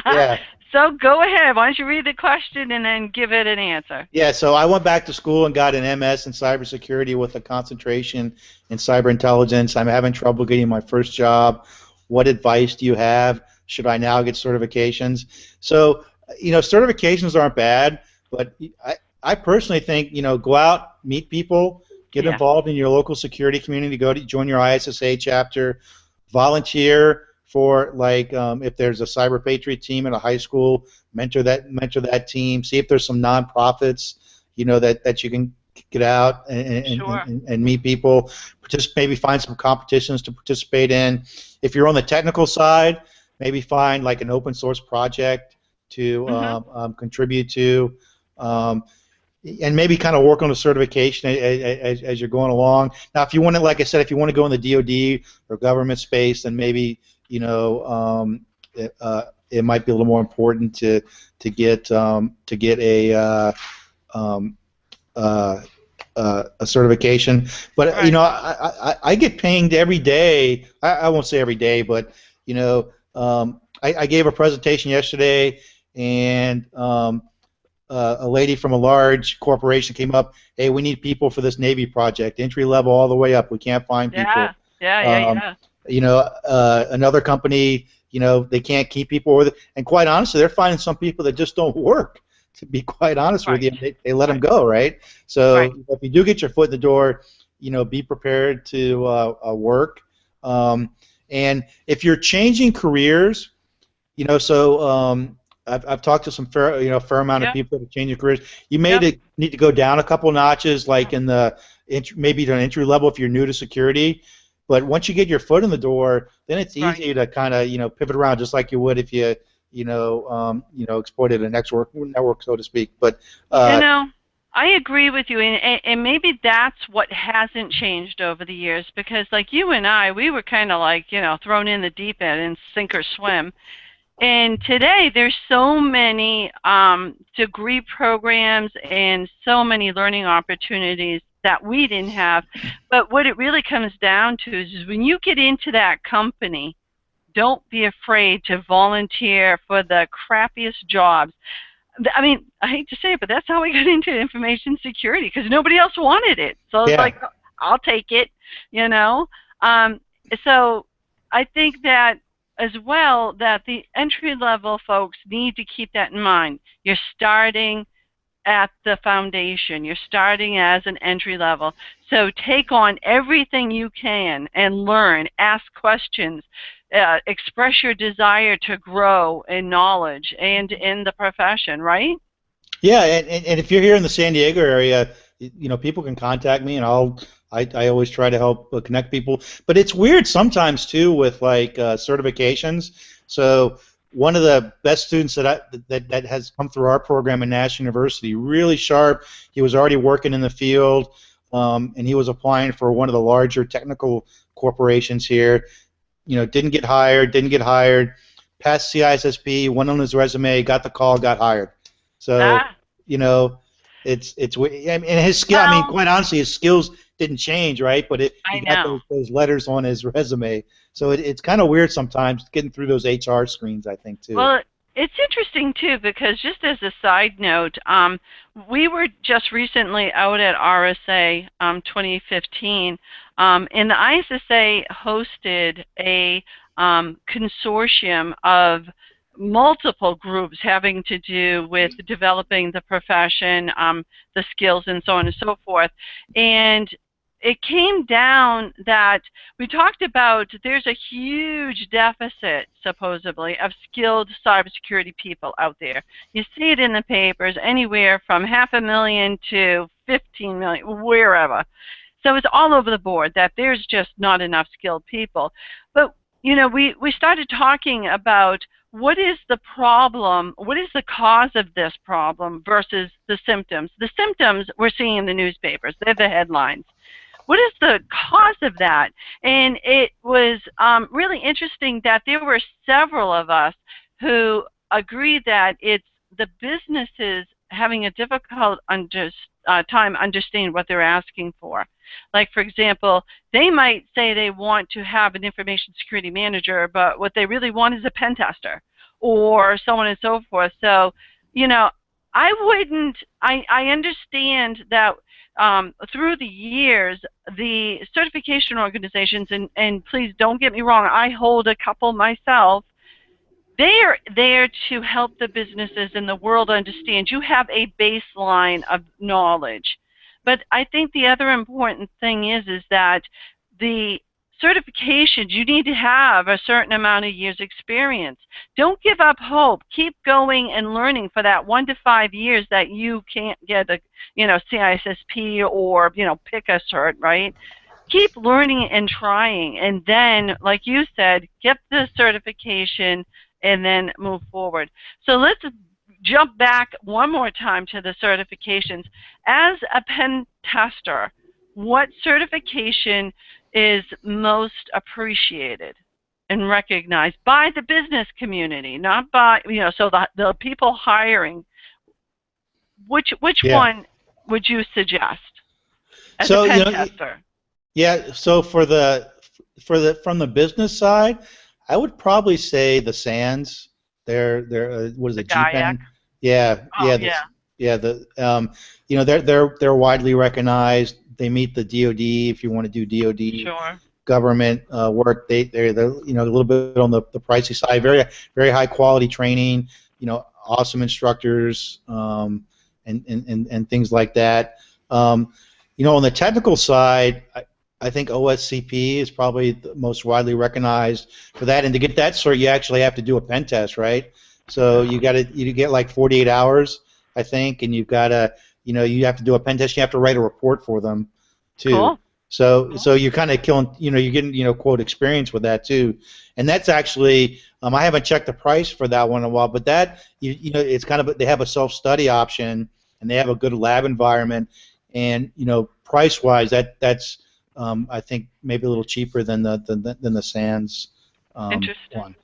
Yeah.
So go ahead. Why don't you read the question and then give it an answer?
Yeah, so I went back to school and got an MS in cybersecurity with a concentration in cyber intelligence. I'm having trouble getting my first job. What advice do you have? Should I now get certifications? So, certifications aren't bad, but I personally think, go out, meet people, get
Yeah.
involved in your local security community, go to join your ISSA chapter, volunteer for like if there's a cyber patriot team at a high school, mentor that team. See if there's some nonprofits, that you can get out
Sure.
and meet people. Maybe find some competitions to participate in. If you're on the technical side, maybe find like an open source project to
Mhm.
contribute to. Um, and maybe kind of work on a certification as you're going along. Now, if you want to, like I said, if you want to go in the DoD or government space, then maybe it might be a little more important to get um, uh, a certification. But
Right.
I get pinged every day. I won't say every day, but I gave a presentation yesterday, and a lady from a large corporation came up. Hey, we need people for this Navy project, entry level all the way up. We can't find
Yeah.
people.
Yeah. Yeah.
Um,
Yeah.
another company, they can't keep people with it. And quite honestly, they're finding some people that just don't work. To be quite honest with
Right.
you, they let them
Right.
go, right?
Right.
So if you do get your foot in the door, be prepared to work. Um, and if you're changing careers, I've talked to some fair amount of
Yep.
people that are changing careers. You may
Yep.
need to go down a couple notches, like in the maybe to an entry level if you're new to security. But once you get your foot in the door, then it's
Right.
easy to kind of pivot around just like you would if you exploited a network, so to speak. But
You
uh,
know, I agree with you, and maybe that's what hasn't changed over the years, because like you and I, we were kind of like, thrown in the deep end and sink or swim. And today there's so many degree programs and so many learning opportunities that we didn't have. But what it really comes down to is when you get into that company, don't be afraid to volunteer for the crappiest jobs. I mean, I hate to say it, but that's how we got into information security, because nobody else wanted it. So it's
yeah,
like, I'll take it, you know. Um, so I think that as well, that the entry level folks need to keep that in mind. You're starting. at the foundation. You're starting as an entry level. So take on everything you can and learn, ask questions, express your desire to grow in knowledge and in the profession, right?
Yeah, and if you're here in the San Diego area, people can contact me, and I always try to help connect people. But it's weird sometimes too with like certifications. So one of the best students that has come through our program at National University, really sharp. He was already working in the field, and he was applying for one of the larger technical corporations here. Didn't get hired, passed CISSP, went on his resume, got the call, got hired. So,
Ah,
you know, I mean, and his skill. I mean,
well,
quite honestly, his skills didn't change, right? But he
I
got
know.
those letters on his resume. So it's kind of weird sometimes getting through those HR screens, I think, too.
Well, it's interesting too because just as a side note, we were just recently out at RSA 2015, and the ISSA hosted a consortium of multiple groups having to do with developing the profession, the skills, and so on and so forth. And it came down that we talked about there's a huge deficit, supposedly, of skilled cybersecurity people out there. You see it in the papers, anywhere from 500,000 to 15 million, wherever. So it's all over the board that there's just not enough skilled people. But, we started talking about what is the problem, what is the cause of this problem versus the symptoms. The symptoms we're seeing in the newspapers, they're the headlines. What is the cause of that? And it was really interesting that there were several of us who agreed that it's the businesses having a difficult time understanding what they're asking for. Like, for example, they might say they want to have an information security manager, but what they really want is a pen tester or so on and so forth. So, you know, I understand that through the years, the certification organizations, and please don't get me wrong, I hold a couple myself, they are there to help the businesses in the world understand you have a baseline of knowledge. But I think the other important thing is that the certifications, you need to have a certain amount of years experience. Don't give up hope. Keep going and learning for that 1 to 5 years that you can't get a, CISSP or, pick a cert, right? Keep learning and trying, and then, like you said, get the certification and then move forward. So let's jump back one more time to the certifications. As a pen tester, what certification is most appreciated and recognized by the business community, not by, so the people hiring? Which
Yeah.
one would you suggest as a
So,
pen tester?
yeah. So from the business side, I would probably say the Sands. They're what is
The
it?
GAIAC?
GPEN. Yeah,
Oh,
yeah.
yeah,
They're widely recognized. They meet the DoD. If you want to do DoD
sure.
government work, they're a little bit on the pricey side. Very very high quality training. Awesome instructors, and things like that. On the technical side, I think OSCP is probably the most widely recognized for that. And to get that cert, you actually have to do a pen test, right? So you get like 48 hours, I think, and you have to do a pen test. You have to write a report for them, too.
Cool.
So you're kind of killing, you're getting, quote, experience with that too. And that's actually, I haven't checked the price for that one in a while, but that, it's kind of, they have a self-study option, and they have a good lab environment, and, price-wise, that's, I think maybe a little cheaper than the Sands
Interesting.
one.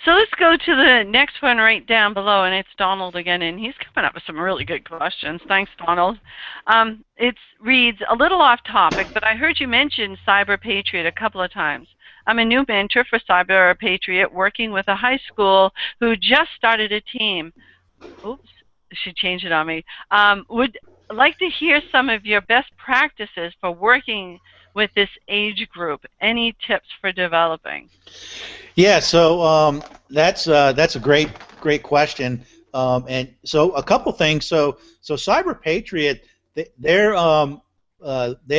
So let's go to the next one right down below, and it's Donald again, and he's coming up with some really good questions. Thanks, Donald. It reads, a little off topic, but I heard you mention Cyber Patriot a couple of times. I'm a new mentor for Cyber Patriot, working with a high school who just started a team. Oops, she changed it on me. Would like to hear some of your best practices for working with this age group. Any tips for developing?
Yeah, so that's a great question. And so a couple things. So Cyber Patriot, they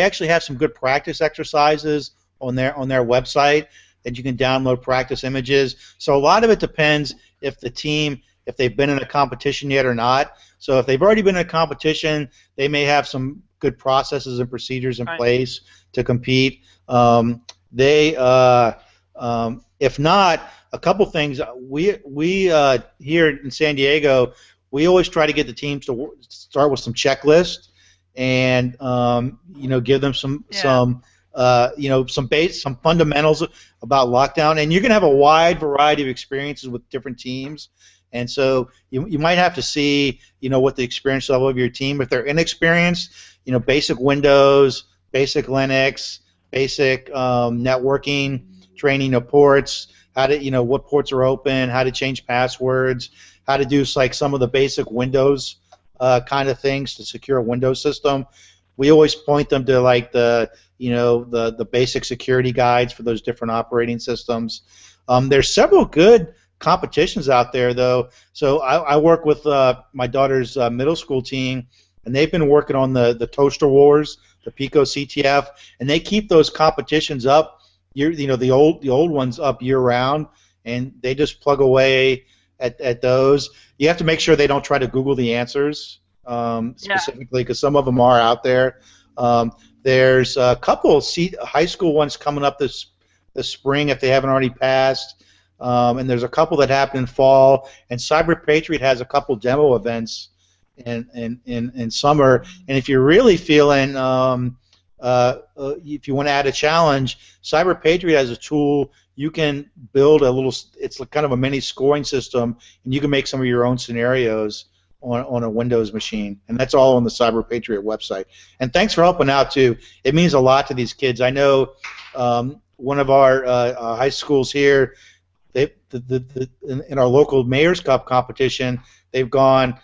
actually have some good practice exercises on their website that you can download practice images. So a lot of it depends if the team if they've been in a competition yet or not. So if they've already been in a competition, they may have some good processes and procedures in
Right.
place to compete. They if not, a couple things. We here in San Diego, we always try to get the teams to start with some checklists and give them
Yeah.
some fundamentals about lockdown, and you're going to have a wide variety of experiences with different teams, and so you might have to see what the experience level of your team. If they're inexperienced, basic Windows, basic Linux, basic networking training of ports, how to what ports are open, how to change passwords, how to do like some of the basic Windows kind of things to secure a Windows system. We always point them to like the basic security guides for those different operating systems. There's several good competitions out there though. So I work with my daughter's middle school team, and they've been working on the Toaster Wars, the Pico CTF, and they keep those competitions up. The old ones up year round, and they just plug away at those. You have to make sure they don't try to Google the answers
Yeah.
specifically, because some of them are out there. There's a couple high school ones coming up this spring if they haven't already passed, and there's a couple that happen in fall. And Cyber Patriot has a couple demo events in summer. And if you're really feeling if you want to add a challenge, Cyber Patriot has a tool. You can build a little. It's kind of a mini scoring system, and you can make some of your own scenarios on a Windows machine, and that's all on the Cyber Patriot website. And thanks for helping out too. It means a lot to these kids. I know one of our high schools here. In our local Mayor's Cup competition, they've gone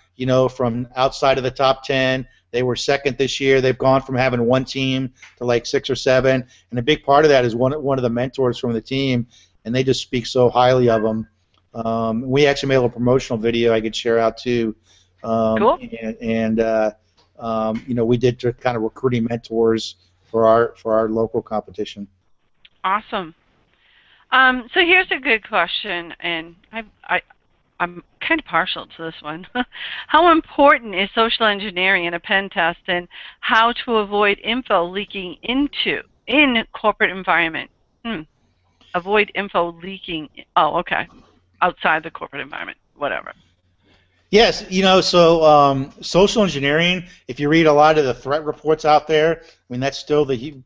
from outside of the top 10. They were second this year. They've gone from having one team to like 6 or 7, and a big part of that is one of the mentors from the team, and they just speak so highly of them. We actually made a little promotional video I could share out too,
Cool.
we did to kind of recruiting mentors for our local competition.
Awesome. So here's a good question, and I'm kind of partial to this one. How important is social engineering in a pen test, and how to avoid info leaking in corporate environment? Avoid info leaking. Oh, okay. Outside the corporate environment, whatever.
Yes, so social engineering. If you read a lot of the threat reports out there, I mean that's still probably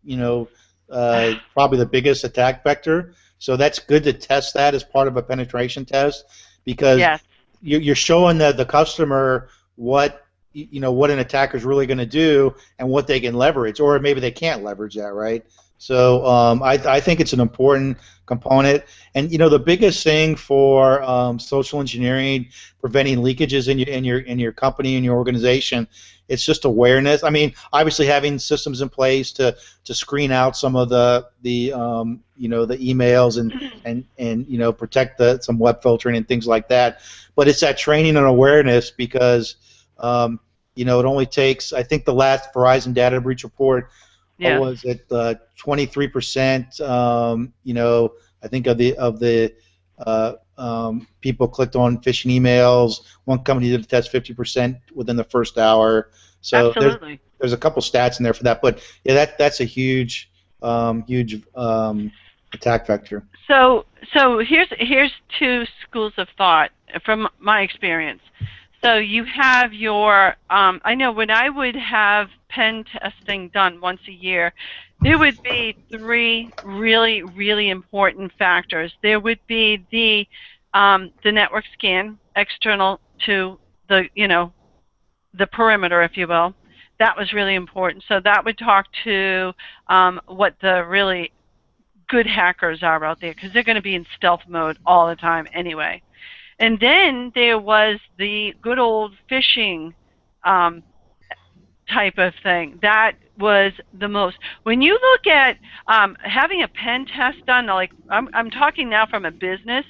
the biggest attack vector. So that's good to test that as part of a penetration test, because
Yes.
you're showing the customer what an attacker is really going to do and what they can leverage, or maybe they can't leverage that, right? So I think it's an important component. And the biggest thing for social engineering, preventing leakages in your company and your organization, it's just awareness. I mean, obviously having systems in place to screen out some of the emails and protect some web filtering and things like that. But it's that training and awareness, because it only takes, I think the last Verizon data breach report
Yes.
was at 23%. I think of the people clicked on phishing emails. One company did a test 50% within the first hour. So
Absolutely.
there's a couple stats in there for that. But yeah, that's a huge attack vector.
So here's two schools of thought from my experience. So you have your, I know when I would have pen testing done once a year, there would be 3 really, really important factors. There would be the network scan external to the perimeter, if you will. That was really important. So that would talk to what the really good hackers are out there, because they're going to be in stealth mode all the time anyway. And then there was the good old phishing type of thing. That was the most. When you look at having a pen test done, like I'm talking now from a business,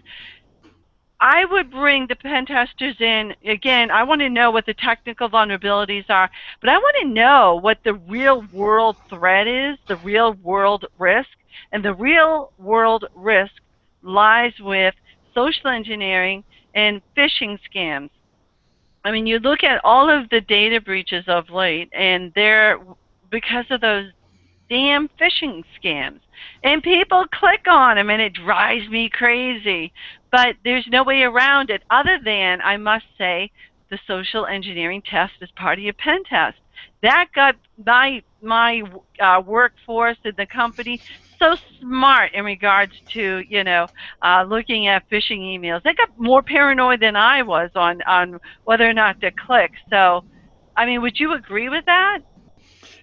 I would bring the pen testers in. Again, I want to know what the technical vulnerabilities are, but I want to know what the real world threat is, the real world risk. And the real world risk lies with social engineering and phishing scams. I mean, you look at all of the data breaches of late, and they're because of those damn phishing scams. And people click on them, and it drives me crazy. But there's no way around it other than, I must say, the social engineering test is part of your pen test. That got my workforce in the company so smart in regards to looking at phishing emails. They got more paranoid than I was on whether or not to click. So, I mean, would you agree with that?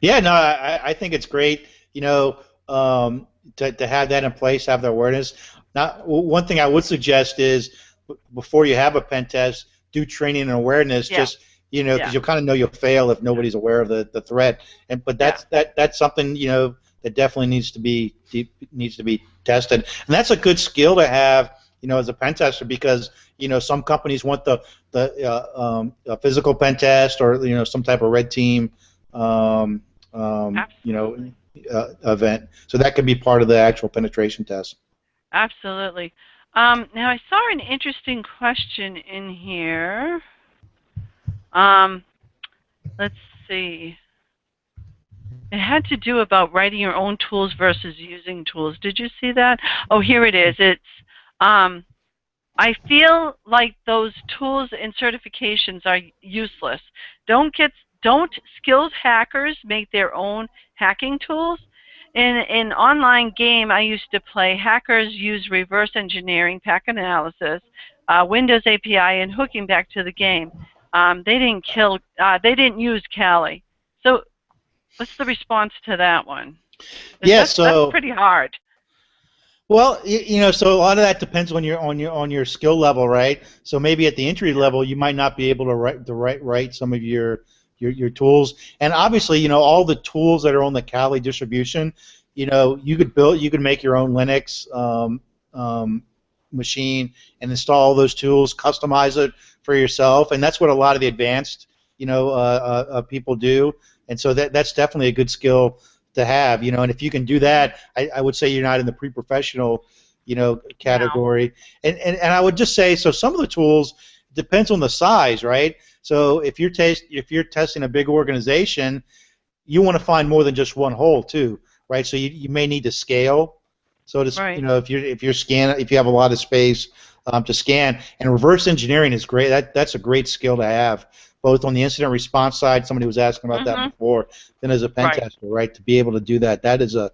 Yeah, no, I think it's great, to have that in place, have the awareness. Now, one thing I would suggest is before you have a pen test, do training and awareness,
Yeah,
just, because
yeah,
you'll kind of know you'll fail if nobody's aware of the threat. But
yeah.
that's something, that definitely needs to be tested. And that's a good skill to have, as a pen tester, because, some companies want the physical pen test, or, some type of red team. Um, you know,
Absolutely.
event. So that could be part of the actual penetration test.
Absolutely. Now I saw an interesting question in here. Um, let's see. It had to do about writing your own tools versus using tools. Did you see that? Oh, here it is. It's um, I feel like those tools and certifications are useless. Don't get don't skilled hackers make their own hacking tools? In an online game I used to play, hackers use reverse engineering, packet analysis, Windows API, and hooking back to the game. They didn't use Kali. So what's the response to that one? Because
Yeah.
that's
So,
pretty hard.
well, so a lot of that depends on your skill level, right? So maybe at the entry
Yeah.
level, you might not be able to write some of your tools. And obviously, all the tools that are on the Kali distribution, you could make your own Linux machine and install all those tools, customize it for yourself, and that's what a lot of the advanced, people do. And so that's definitely a good skill to have, and if you can do
Hmm.
that, I would say you're not in the pre-professional,
No.
category. And I would just say, so some of the tools depends on the size, right? So if you're testing a big organization, you want to find more than just one hole too, right? So you may need to scale. So to,
Right.
if you have a lot of space to scan, and reverse engineering is great. That's a great skill to have, both on the incident response side. Somebody was asking about that
Hmm.
before. Then as a pen
Right.
tester, right, to be able to do that, that is a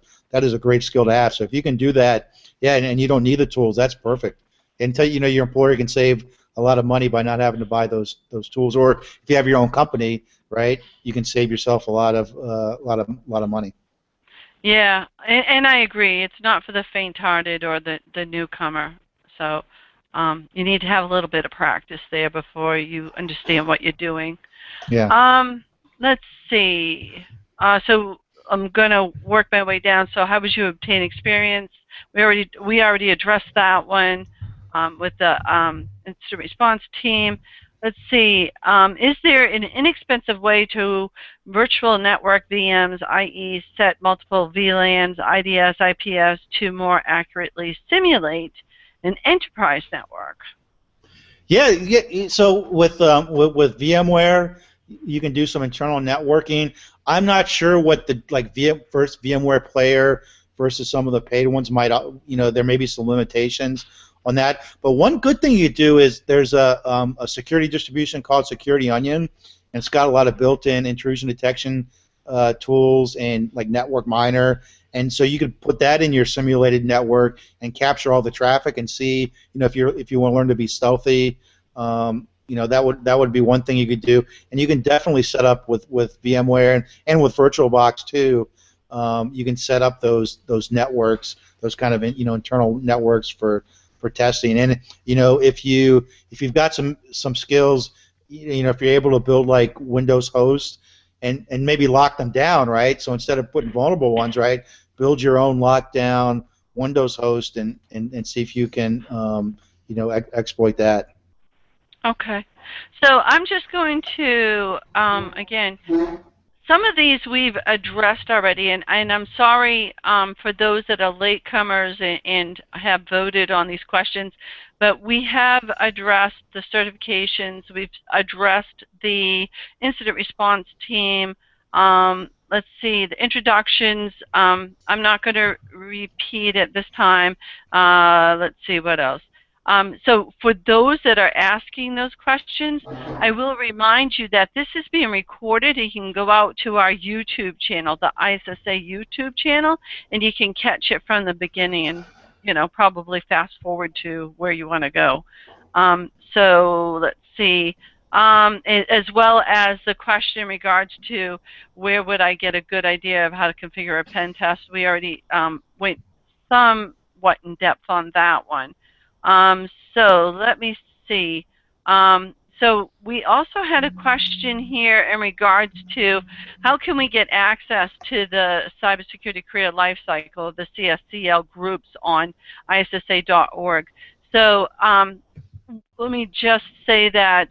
great skill to have. So if you can do that, yeah, and you don't need the tools, that's perfect. Until your employer can save a lot of money by not having to buy those tools, or if you have your own company, right, you can save yourself a lot of money.
Yeah, and I agree. It's not for the faint-hearted or the newcomer. So you need to have a little bit of practice there before you understand what you're doing.
Yeah.
Um, let's see. So I'm going to work my way down. So how would you obtain experience? We already addressed that one with the incident response team. Let's see. Is there an inexpensive way to virtual network VMs, i.e., set multiple VLANs, IDS, IPS, to more accurately simulate an enterprise network?
Yeah, yeah. So with VMware, you can do some internal networking. I'm not sure what the first VMware player versus some of the paid ones might. There may be some limitations on that. But one good thing you do is there's a security distribution called Security Onion, and it's got a lot of built-in intrusion detection tools and like network miner. And so you could put that in your simulated network and capture all the traffic and see, if you want to learn to be stealthy, that would be one thing you could do. And you can definitely set up with VMware and with VirtualBox too. You can set up those networks, those kind of internal networks for testing. And if you've got some skills, if you're able to build like Windows hosts and maybe lock them down, right? So instead of putting vulnerable ones, right, build your own lockdown Windows host and see if you can exploit that.
Okay. So I'm just going to, again, some of these we've addressed already, and I'm sorry for those that are latecomers and have voted on these questions, but we have addressed the certifications, we've addressed the incident response team, let's see, the introductions, I'm not going to repeat it this time. Let's see, what else? So for those that are asking those questions, I will remind you that this is being recorded. You can go out to our YouTube channel, the ISSA YouTube channel, and you can catch it from the beginning and, probably fast forward to where you want to go. So let's see. As well as the question in regards to where would I get a good idea of how to configure a pen test. We already went somewhat in depth on that one. So let me see. So we also had a question here in regards to how can we get access to the Cybersecurity Career Lifecycle, the CSCL groups on ISSA.org. So let me just say that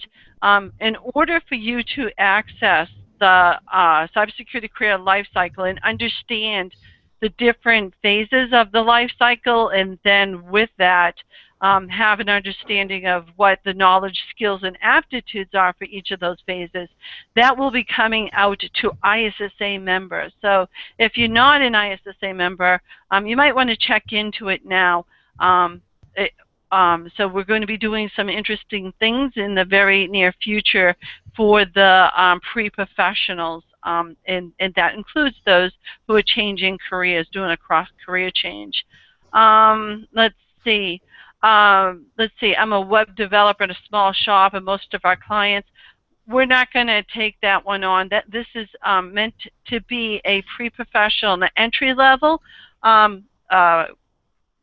in order for you to access the Cybersecurity Career Lifecycle and understand the different phases of the life cycle, and then with that have an understanding of what the knowledge, skills, and aptitudes are for each of those phases, that will be coming out to ISSA members. So if you're not an ISSA member, you might want to check into it now. So we're going to be doing some interesting things in the very near future for the pre-professionals, and that includes those who are changing careers, doing a cross-career change. Let's see. I'm a web developer in a small shop, and most of our clients, we're not going to take that one on. This is meant to be a pre-professional and entry level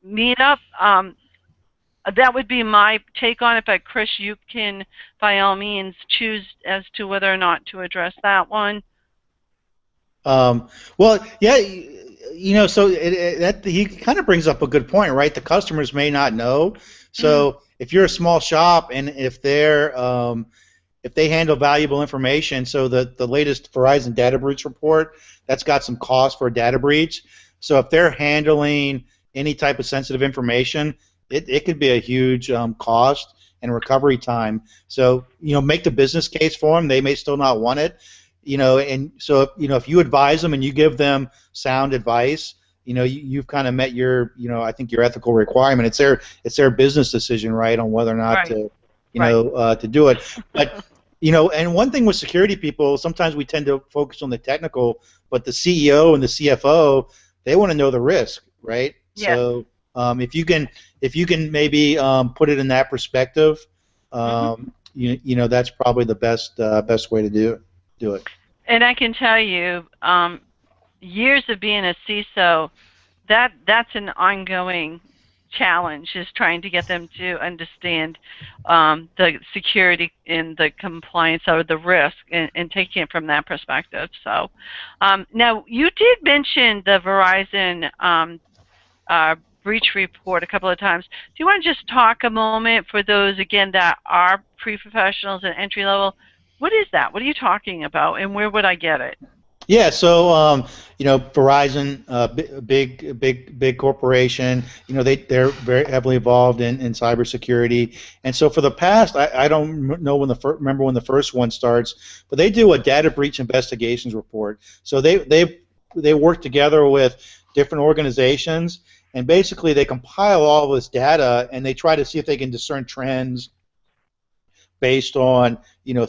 meetup. That would be my take on it, but Chris, you can by all means choose as to whether or not to address that one.
Well, yeah, so he kind of brings up a good point, right? The customers may not know. So if you're a small shop and if they handle valuable information, so the latest Verizon data breach report, that's got some cost for a data breach. So if they're handling any type of sensitive information, it could be a huge cost and recovery time. So make the business case for them. They may still not want it. And so if you advise them and you give them sound advice, you've kind of met your I think your ethical requirement. It's their business decision, right, on whether or not to to do it. But and one thing with security people, sometimes we tend to focus on the technical, but the CEO and the CFO, they want to know the risk, right?
Yes.
So if you can maybe put it in that perspective, that's probably the best way to do it.
And I can tell you, years of being a CISO, that's an ongoing challenge, is trying to get them to understand the security and the compliance or the risk, and taking it from that perspective. So now you did mention the Verizon breach report a couple of times. Do you want to just talk a moment for those, again, that are pre-professionals and entry level? What is that? What are you talking about, and where would I get it?
Yeah, so Verizon, big corporation. They're very heavily involved in cybersecurity, and so for the past, I don't know remember when the first one starts, but they do a data breach investigations report. So they work together with different organizations, and basically they compile all of this data and they try to see if they can discern trends based on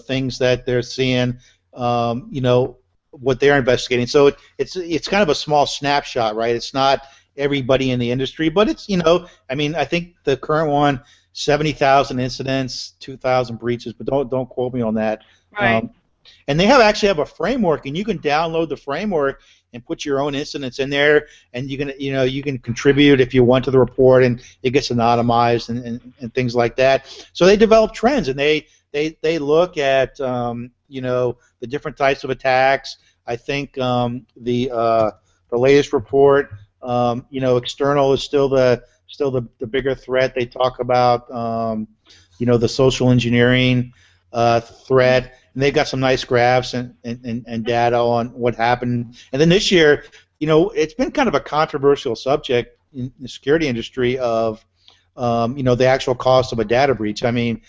things that they're seeing, what they're investigating. So it's kind of a small snapshot, right? It's not everybody in the industry, but it's I think the current one, 70,000 incidents, 2,000 breaches, but don't quote me on that.
Right.
And they actually have a framework, and you can download the framework and put your own incidents in there, and you can contribute if you want to the report, and it gets anonymized and things like that. So they develop trends, and they look at the different types of attacks. I think the latest report, external is still the still the bigger threat. They talk about the social engineering threat, and they've got some nice graphs and data on what happened. And then this year, it's been kind of a controversial subject in the security industry of the actual cost of a data breach. I mean,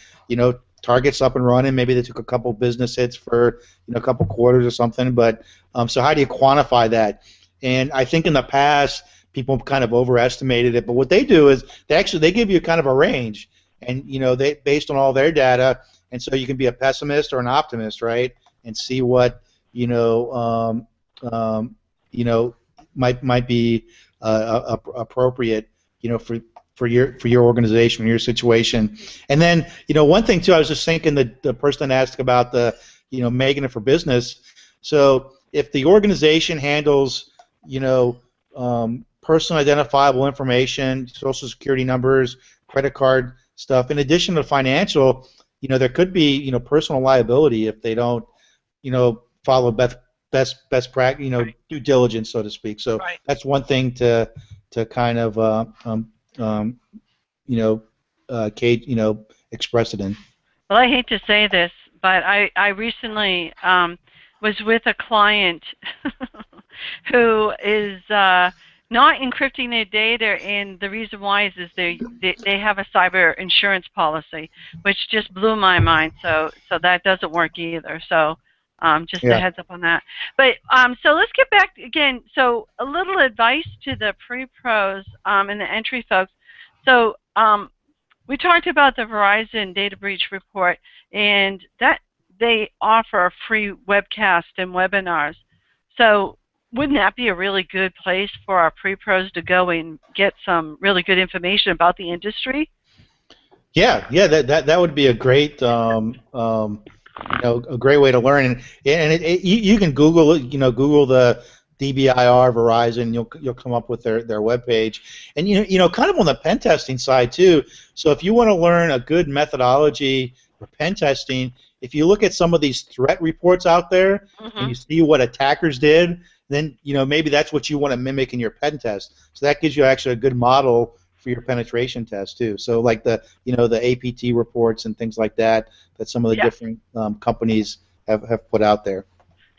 Target's up and running. Maybe they took a couple business hits for a couple quarters or something. But so how do you quantify that? And I think in the past people kind of overestimated it. But what they do is they give you kind of a range, and they based on all their data, and so you can be a pessimist or an optimist, right? And see what might be appropriate, for your organization or your situation. And then one thing too, I was just thinking that the person asked about the making it for business. So if the organization handles personal identifiable information, social security numbers, credit card stuff, in addition to financial, there could be personal liability if they don't follow best practice,
Right.
due diligence, so to speak. So
Right.
that's one thing to kind of express it in.
Well, I hate to say this, but I recently was with a client who is not encrypting their data, and the reason why is they have a cyber insurance policy, which just blew my mind. So that doesn't work either. So just a heads up on that. But so let's get back again. So a little advice to the pre-pros and the entry folks. So we talked about the Verizon data breach report, and that they offer a free webcast and webinars. So wouldn't that be a really good place for our pre-pros to go and get some really good information about the industry?
Yeah, that would be a great a great way to learn. And you can Google it, Google the DBIR Verizon, you'll come up with their webpage. And kind of on the pen testing side too. So if you want to learn a good methodology for pen testing, if you look at some of these threat reports out there and you see what attackers did, then maybe that's what you want to mimic in your pen test. So that gives you actually a good model for your penetration test too. So like the the APT reports and things like that some of the different companies have put out there.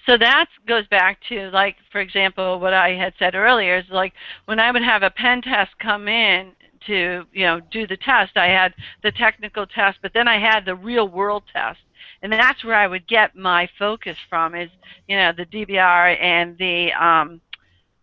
So that goes back to, like, for example, what I had said earlier is, like, when I would have a pen test come in to do the test, I had the technical test, but then I had the real world test. And that's where I would get my focus from, is the DBR and the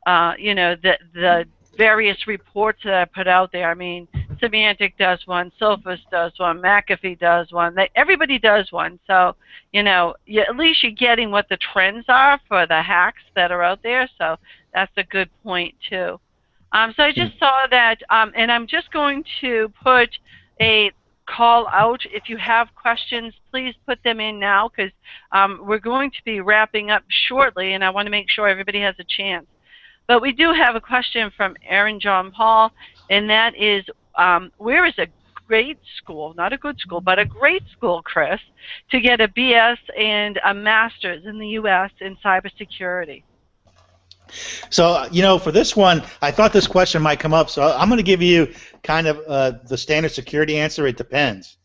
the various reports that I put out there. I mean, Symantec does one, Sophos does one, McAfee does one. Everybody does one. So at least you're getting what the trends are for the hacks that are out there. So that's a good point too. So I just saw that, and I'm just going to put a call out. If you have questions, please put them in now, because we're going to be wrapping up shortly, and I want to make sure everybody has a chance. But we do have a question from Aaron John Paul, and that is, where is a great school, not a good school, but a great school, Chris, to get a BS and a master's in the U.S. in cybersecurity?
So, for this one, I thought this question might come up, so I'm going to give you kind of the standard security answer. It depends,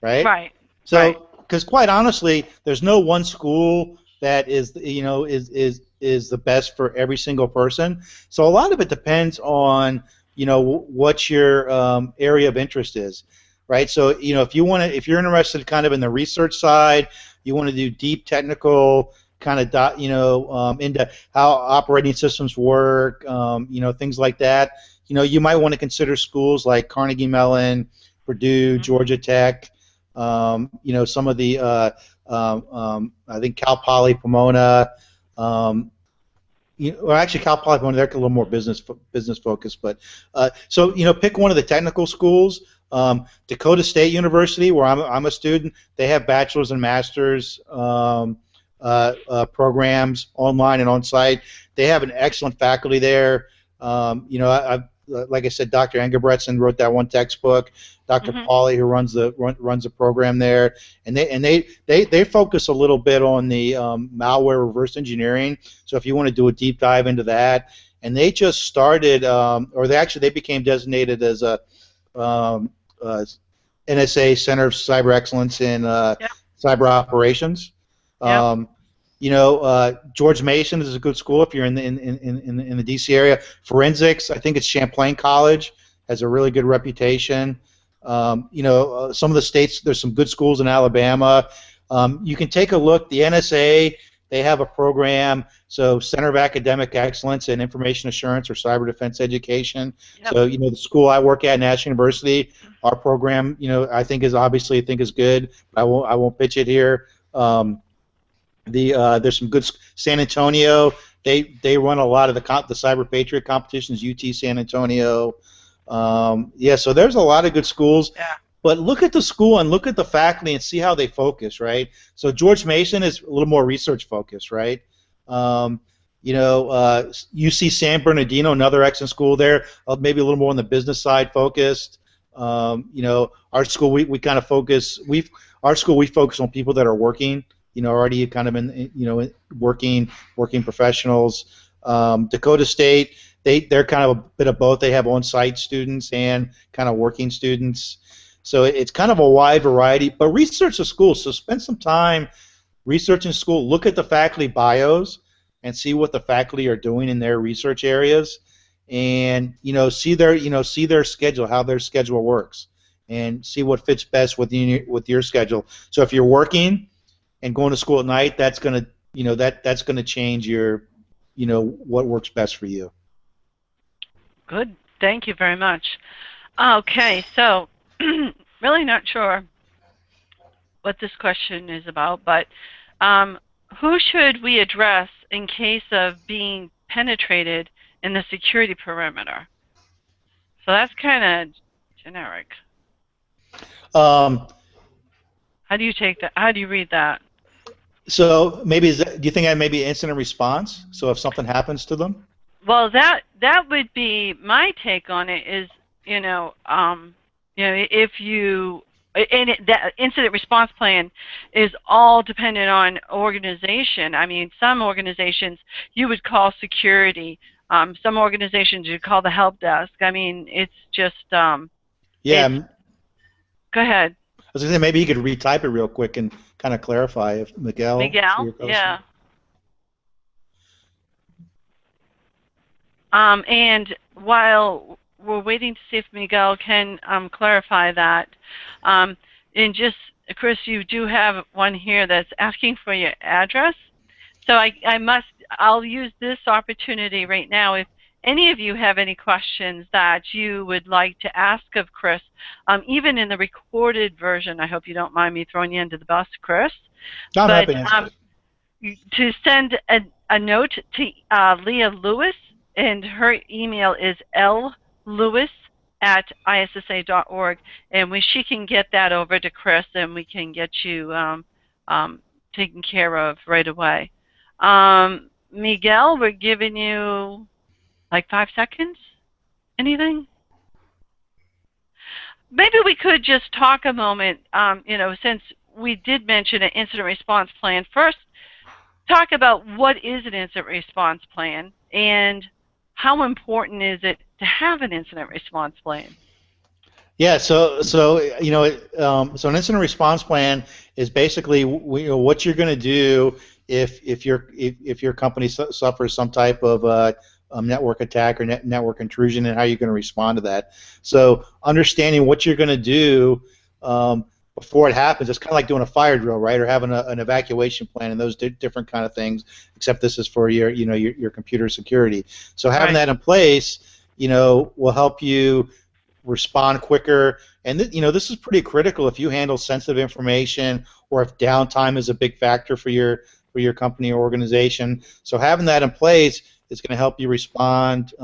right?
Right.
So, because quite honestly, there's no one school that is the best for every single person. So a lot of it depends on what your area of interest is, right? So if you're interested kind of in the research side, you want to do deep technical kind of into how operating systems work, things like that. You might want to consider schools like Carnegie Mellon, Purdue, Georgia Tech. Some of the I think Cal Poly Pomona. Actually, Cal Poly Pomona, they're a little more business focused. But so pick one of the technical schools. Dakota State University, where I'm a student, they have bachelor's and master's programs online and on site. They have an excellent faculty there. I've like I said, Dr. Engelbretson wrote that one textbook. Dr.
Mhm.
Pauly, who runs the program there, and they focus a little bit on the malware reverse engineering. So if you want to do a deep dive into that, and they just started, or they became designated as a um, uh, NSA Center of Cyber Excellence in
Yep.
cyber operations.
Yep.
Um, George Mason is a good school if you're in the DC area. Forensics, I think it's Champlain College, has a really good reputation. Some of the states, there's some good schools in Alabama. You can take a look. The NSA, they have a program, so Center of Academic Excellence in Information Assurance or Cyber Defense Education.
Yep.
So, the school I work at, National University, our program, I think is good. But I won't pitch it here. There's some good San Antonio. They run a lot of the Cyber Patriot competitions. UT San Antonio. So there's a lot of good schools.
Yeah.
But look at the school and look at the faculty and see how they focus, right? So George Mason is a little more research focused, right? UC San Bernardino, another excellent school there, maybe a little more on the business side focused. Our school we kind of focus. Our school we focus on people that are working. Already kind of working professionals. Dakota State, they're kind of a bit of both. They have on-site students and kind of working students. So it's kind of a wide variety. But research the school. So spend some time researching school. Look at the faculty bios and see what the faculty are doing in their research areas, and see their schedule, how their schedule works, and see what fits best with your schedule. So if you're working and going to school at night, that's gonna that's gonna change your what works best for you.
Good. Thank you very much. Okay, so really not sure what this question is about, but who should we address in case of being penetrated in the security perimeter? So that's kind of generic.
Um,
How do you take that? How do you read that?
so maybe do you think that may be incident response? So if something happens to them?
Well, that would be my take on it. Is if you that incident response plan is all dependent on organization. I mean, some organizations you would call security. Some organizations you call the help desk. I mean, it's just
Yeah.
Go ahead.
I was gonna say maybe you could retype it real quick and kind of clarify if Miguel.
Miguel, yeah. And while we're waiting to see if Miguel can clarify that, and just, Chris, you do have one here that's asking for your address. So I'll use this opportunity right now. If any of you have any questions that you would like to ask of Chris, even in the recorded version, I hope you don't mind me throwing you into the bus, Chris.
No,
but
to
send a note to Leah Lewis, and her email is llewis@issa.org, and she can get that over to Chris, and we can get you taken care of right away. Miguel, we're giving you like 5 seconds. Anything? Maybe we could just talk a moment, since we did mention an incident response plan. First, talk about what is an incident response plan and how important is it to have an incident response plan?
Yeah, so an incident response plan is basically what you're going to do if your company suffers some type of network attack or network intrusion, and how you're going to respond to that. So understanding what you're going to do before it happens, it's kind of like doing a fire drill, right? Or having an evacuation plan, and those different kind of things. Except this is for your computer security. So having that in place, will help you respond quicker. And this is pretty critical if you handle sensitive information or if downtime is a big factor for your company or organization. So having that in place is going to help you respond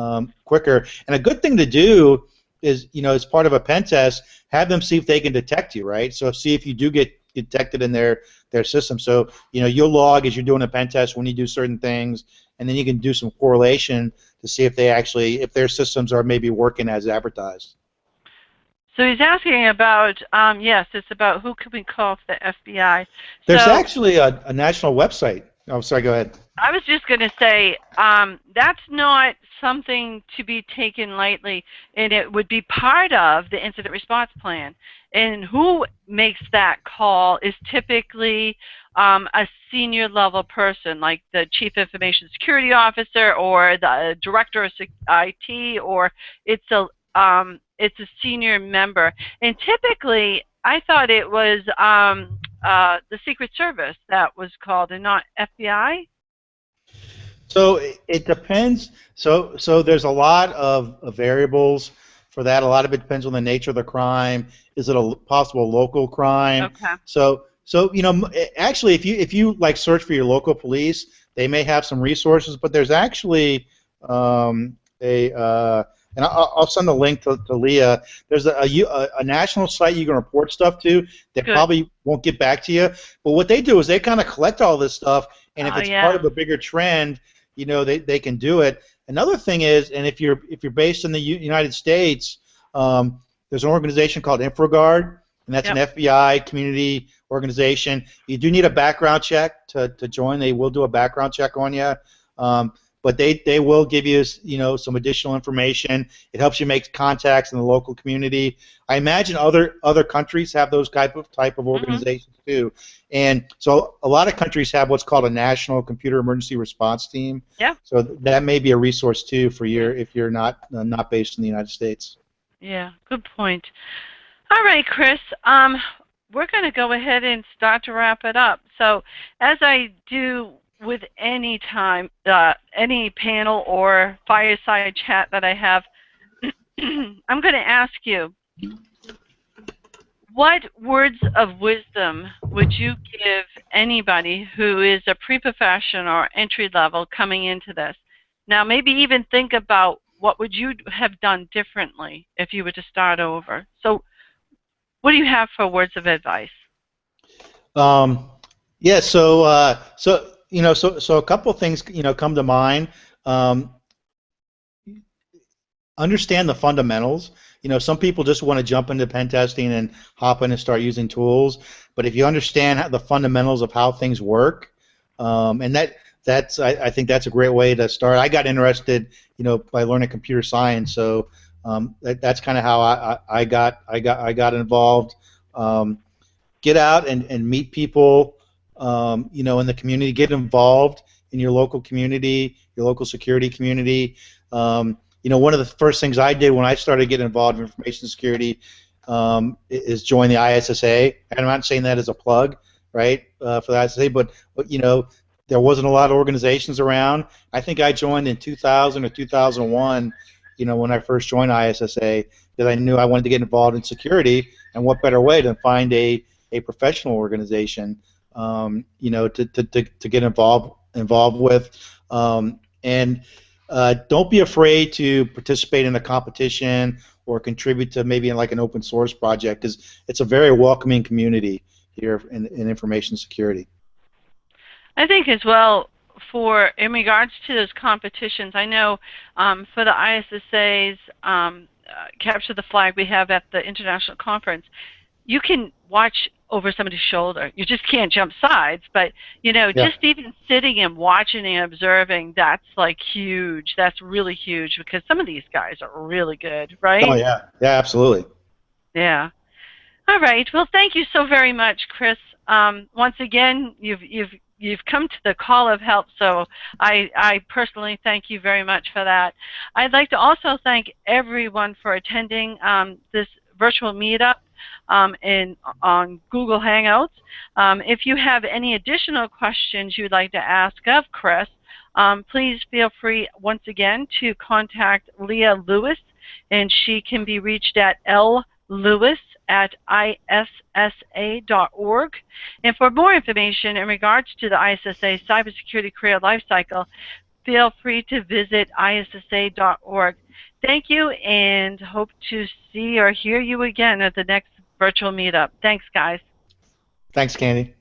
quicker. And a good thing to do is, as part of a pen test, have them see if they can detect you, right? So see if you do get detected in their system. So you'll log as you're doing a pen test when you do certain things, and then you can do some correlation to see if if their systems are maybe working as advertised.
So he's asking about, yes, it's about who can we call for the FBI.
There's
So
actually a national website. Oh, sorry, go ahead.
I was just going to say that's not something to be taken lightly, and it would be part of the incident response plan. And who makes that call is typically a senior level person, like the Chief Information Security Officer or the Director of IT, or it's a senior member. And typically, I thought it was the Secret Service that was called, and not FBI.
So it depends. So there's a lot of variables for that. A lot of it depends on the nature of the crime. Is it a possible local crime?
Okay.
So actually, if you like search for your local police, they may have some resources. But there's actually a and I'll send a link to Leah. There's a national site you can report stuff to that
Good.
probably won't get back to you. But what they do is they kind of collect all this stuff, and if it's part
Yeah.
of a bigger trend, they can do it. Another thing is, and if you're based in the United States, there's an organization called InfraGard, and that's
Yep.
an FBI community organization. You do need a background check to join. They will do a background check on you. But they will give you some additional information. It helps you make contacts in the local community. I imagine other countries have those type of organizations too, and so a lot of countries have what's called a national computer emergency response team.
Yeah.
So that may be a resource too for if you're not based in the United States.
Yeah. Good point. All right, Chris. We're going to go ahead and start to wrap it up. So, as I do with any any panel or fireside chat that I have, I'm going to ask you, what words of wisdom would you give anybody who is a pre-professional or entry level coming into this? Now, maybe even think about what would you have done differently if you were to start over. So, what do you have for words of advice?
Yeah. So a couple of things come to mind. Um, Understand the fundamentals. Some people just want to jump into pen testing and hop in and start using tools. But if you understand the fundamentals of how things work, and I think that's a great way to start. I got interested, by learning computer science. So that's kind of how I got involved. Get out and meet people, in the community. Get involved in your local community, your local security community. One of the first things I did when I started getting involved in information security is join the ISSA. And I'm not saying that as a plug, right, for the ISSA, but there wasn't a lot of organizations around. I think I joined in 2000 or 2001, when I first joined ISSA, because I knew I wanted to get involved in security, and what better way to find a professional organization, to get involved with, and don't be afraid to participate in a competition or contribute to maybe in like an open source project, because it's a very welcoming community here in information security.
I think as well, in regards to those competitions, I know for the ISSA's Capture the Flag we have at the international conference, you can watch over somebody's shoulder. You just can't jump sides, but
Yeah.
just even sitting and watching and observing, that's like huge. That's really huge, because some of these guys are really good,
Oh
right?
yeah, yeah, absolutely.
Yeah. All right. Well, thank you so very much, Chris. Once again, you've come to the call of help, so I personally thank you very much for that. I'd like to also thank everyone for attending this virtual meetup on Google Hangouts. If you have any additional questions you'd like to ask of Chris, please feel free once again to contact Leah Lewis, and she can be reached at lewis@issa.org. And for more information in regards to the ISSA Cybersecurity Career Lifecycle, feel free to visit issa.org. Thank you, and hope to see or hear you again at the next virtual meetup. Thanks, guys.
Thanks, Candy.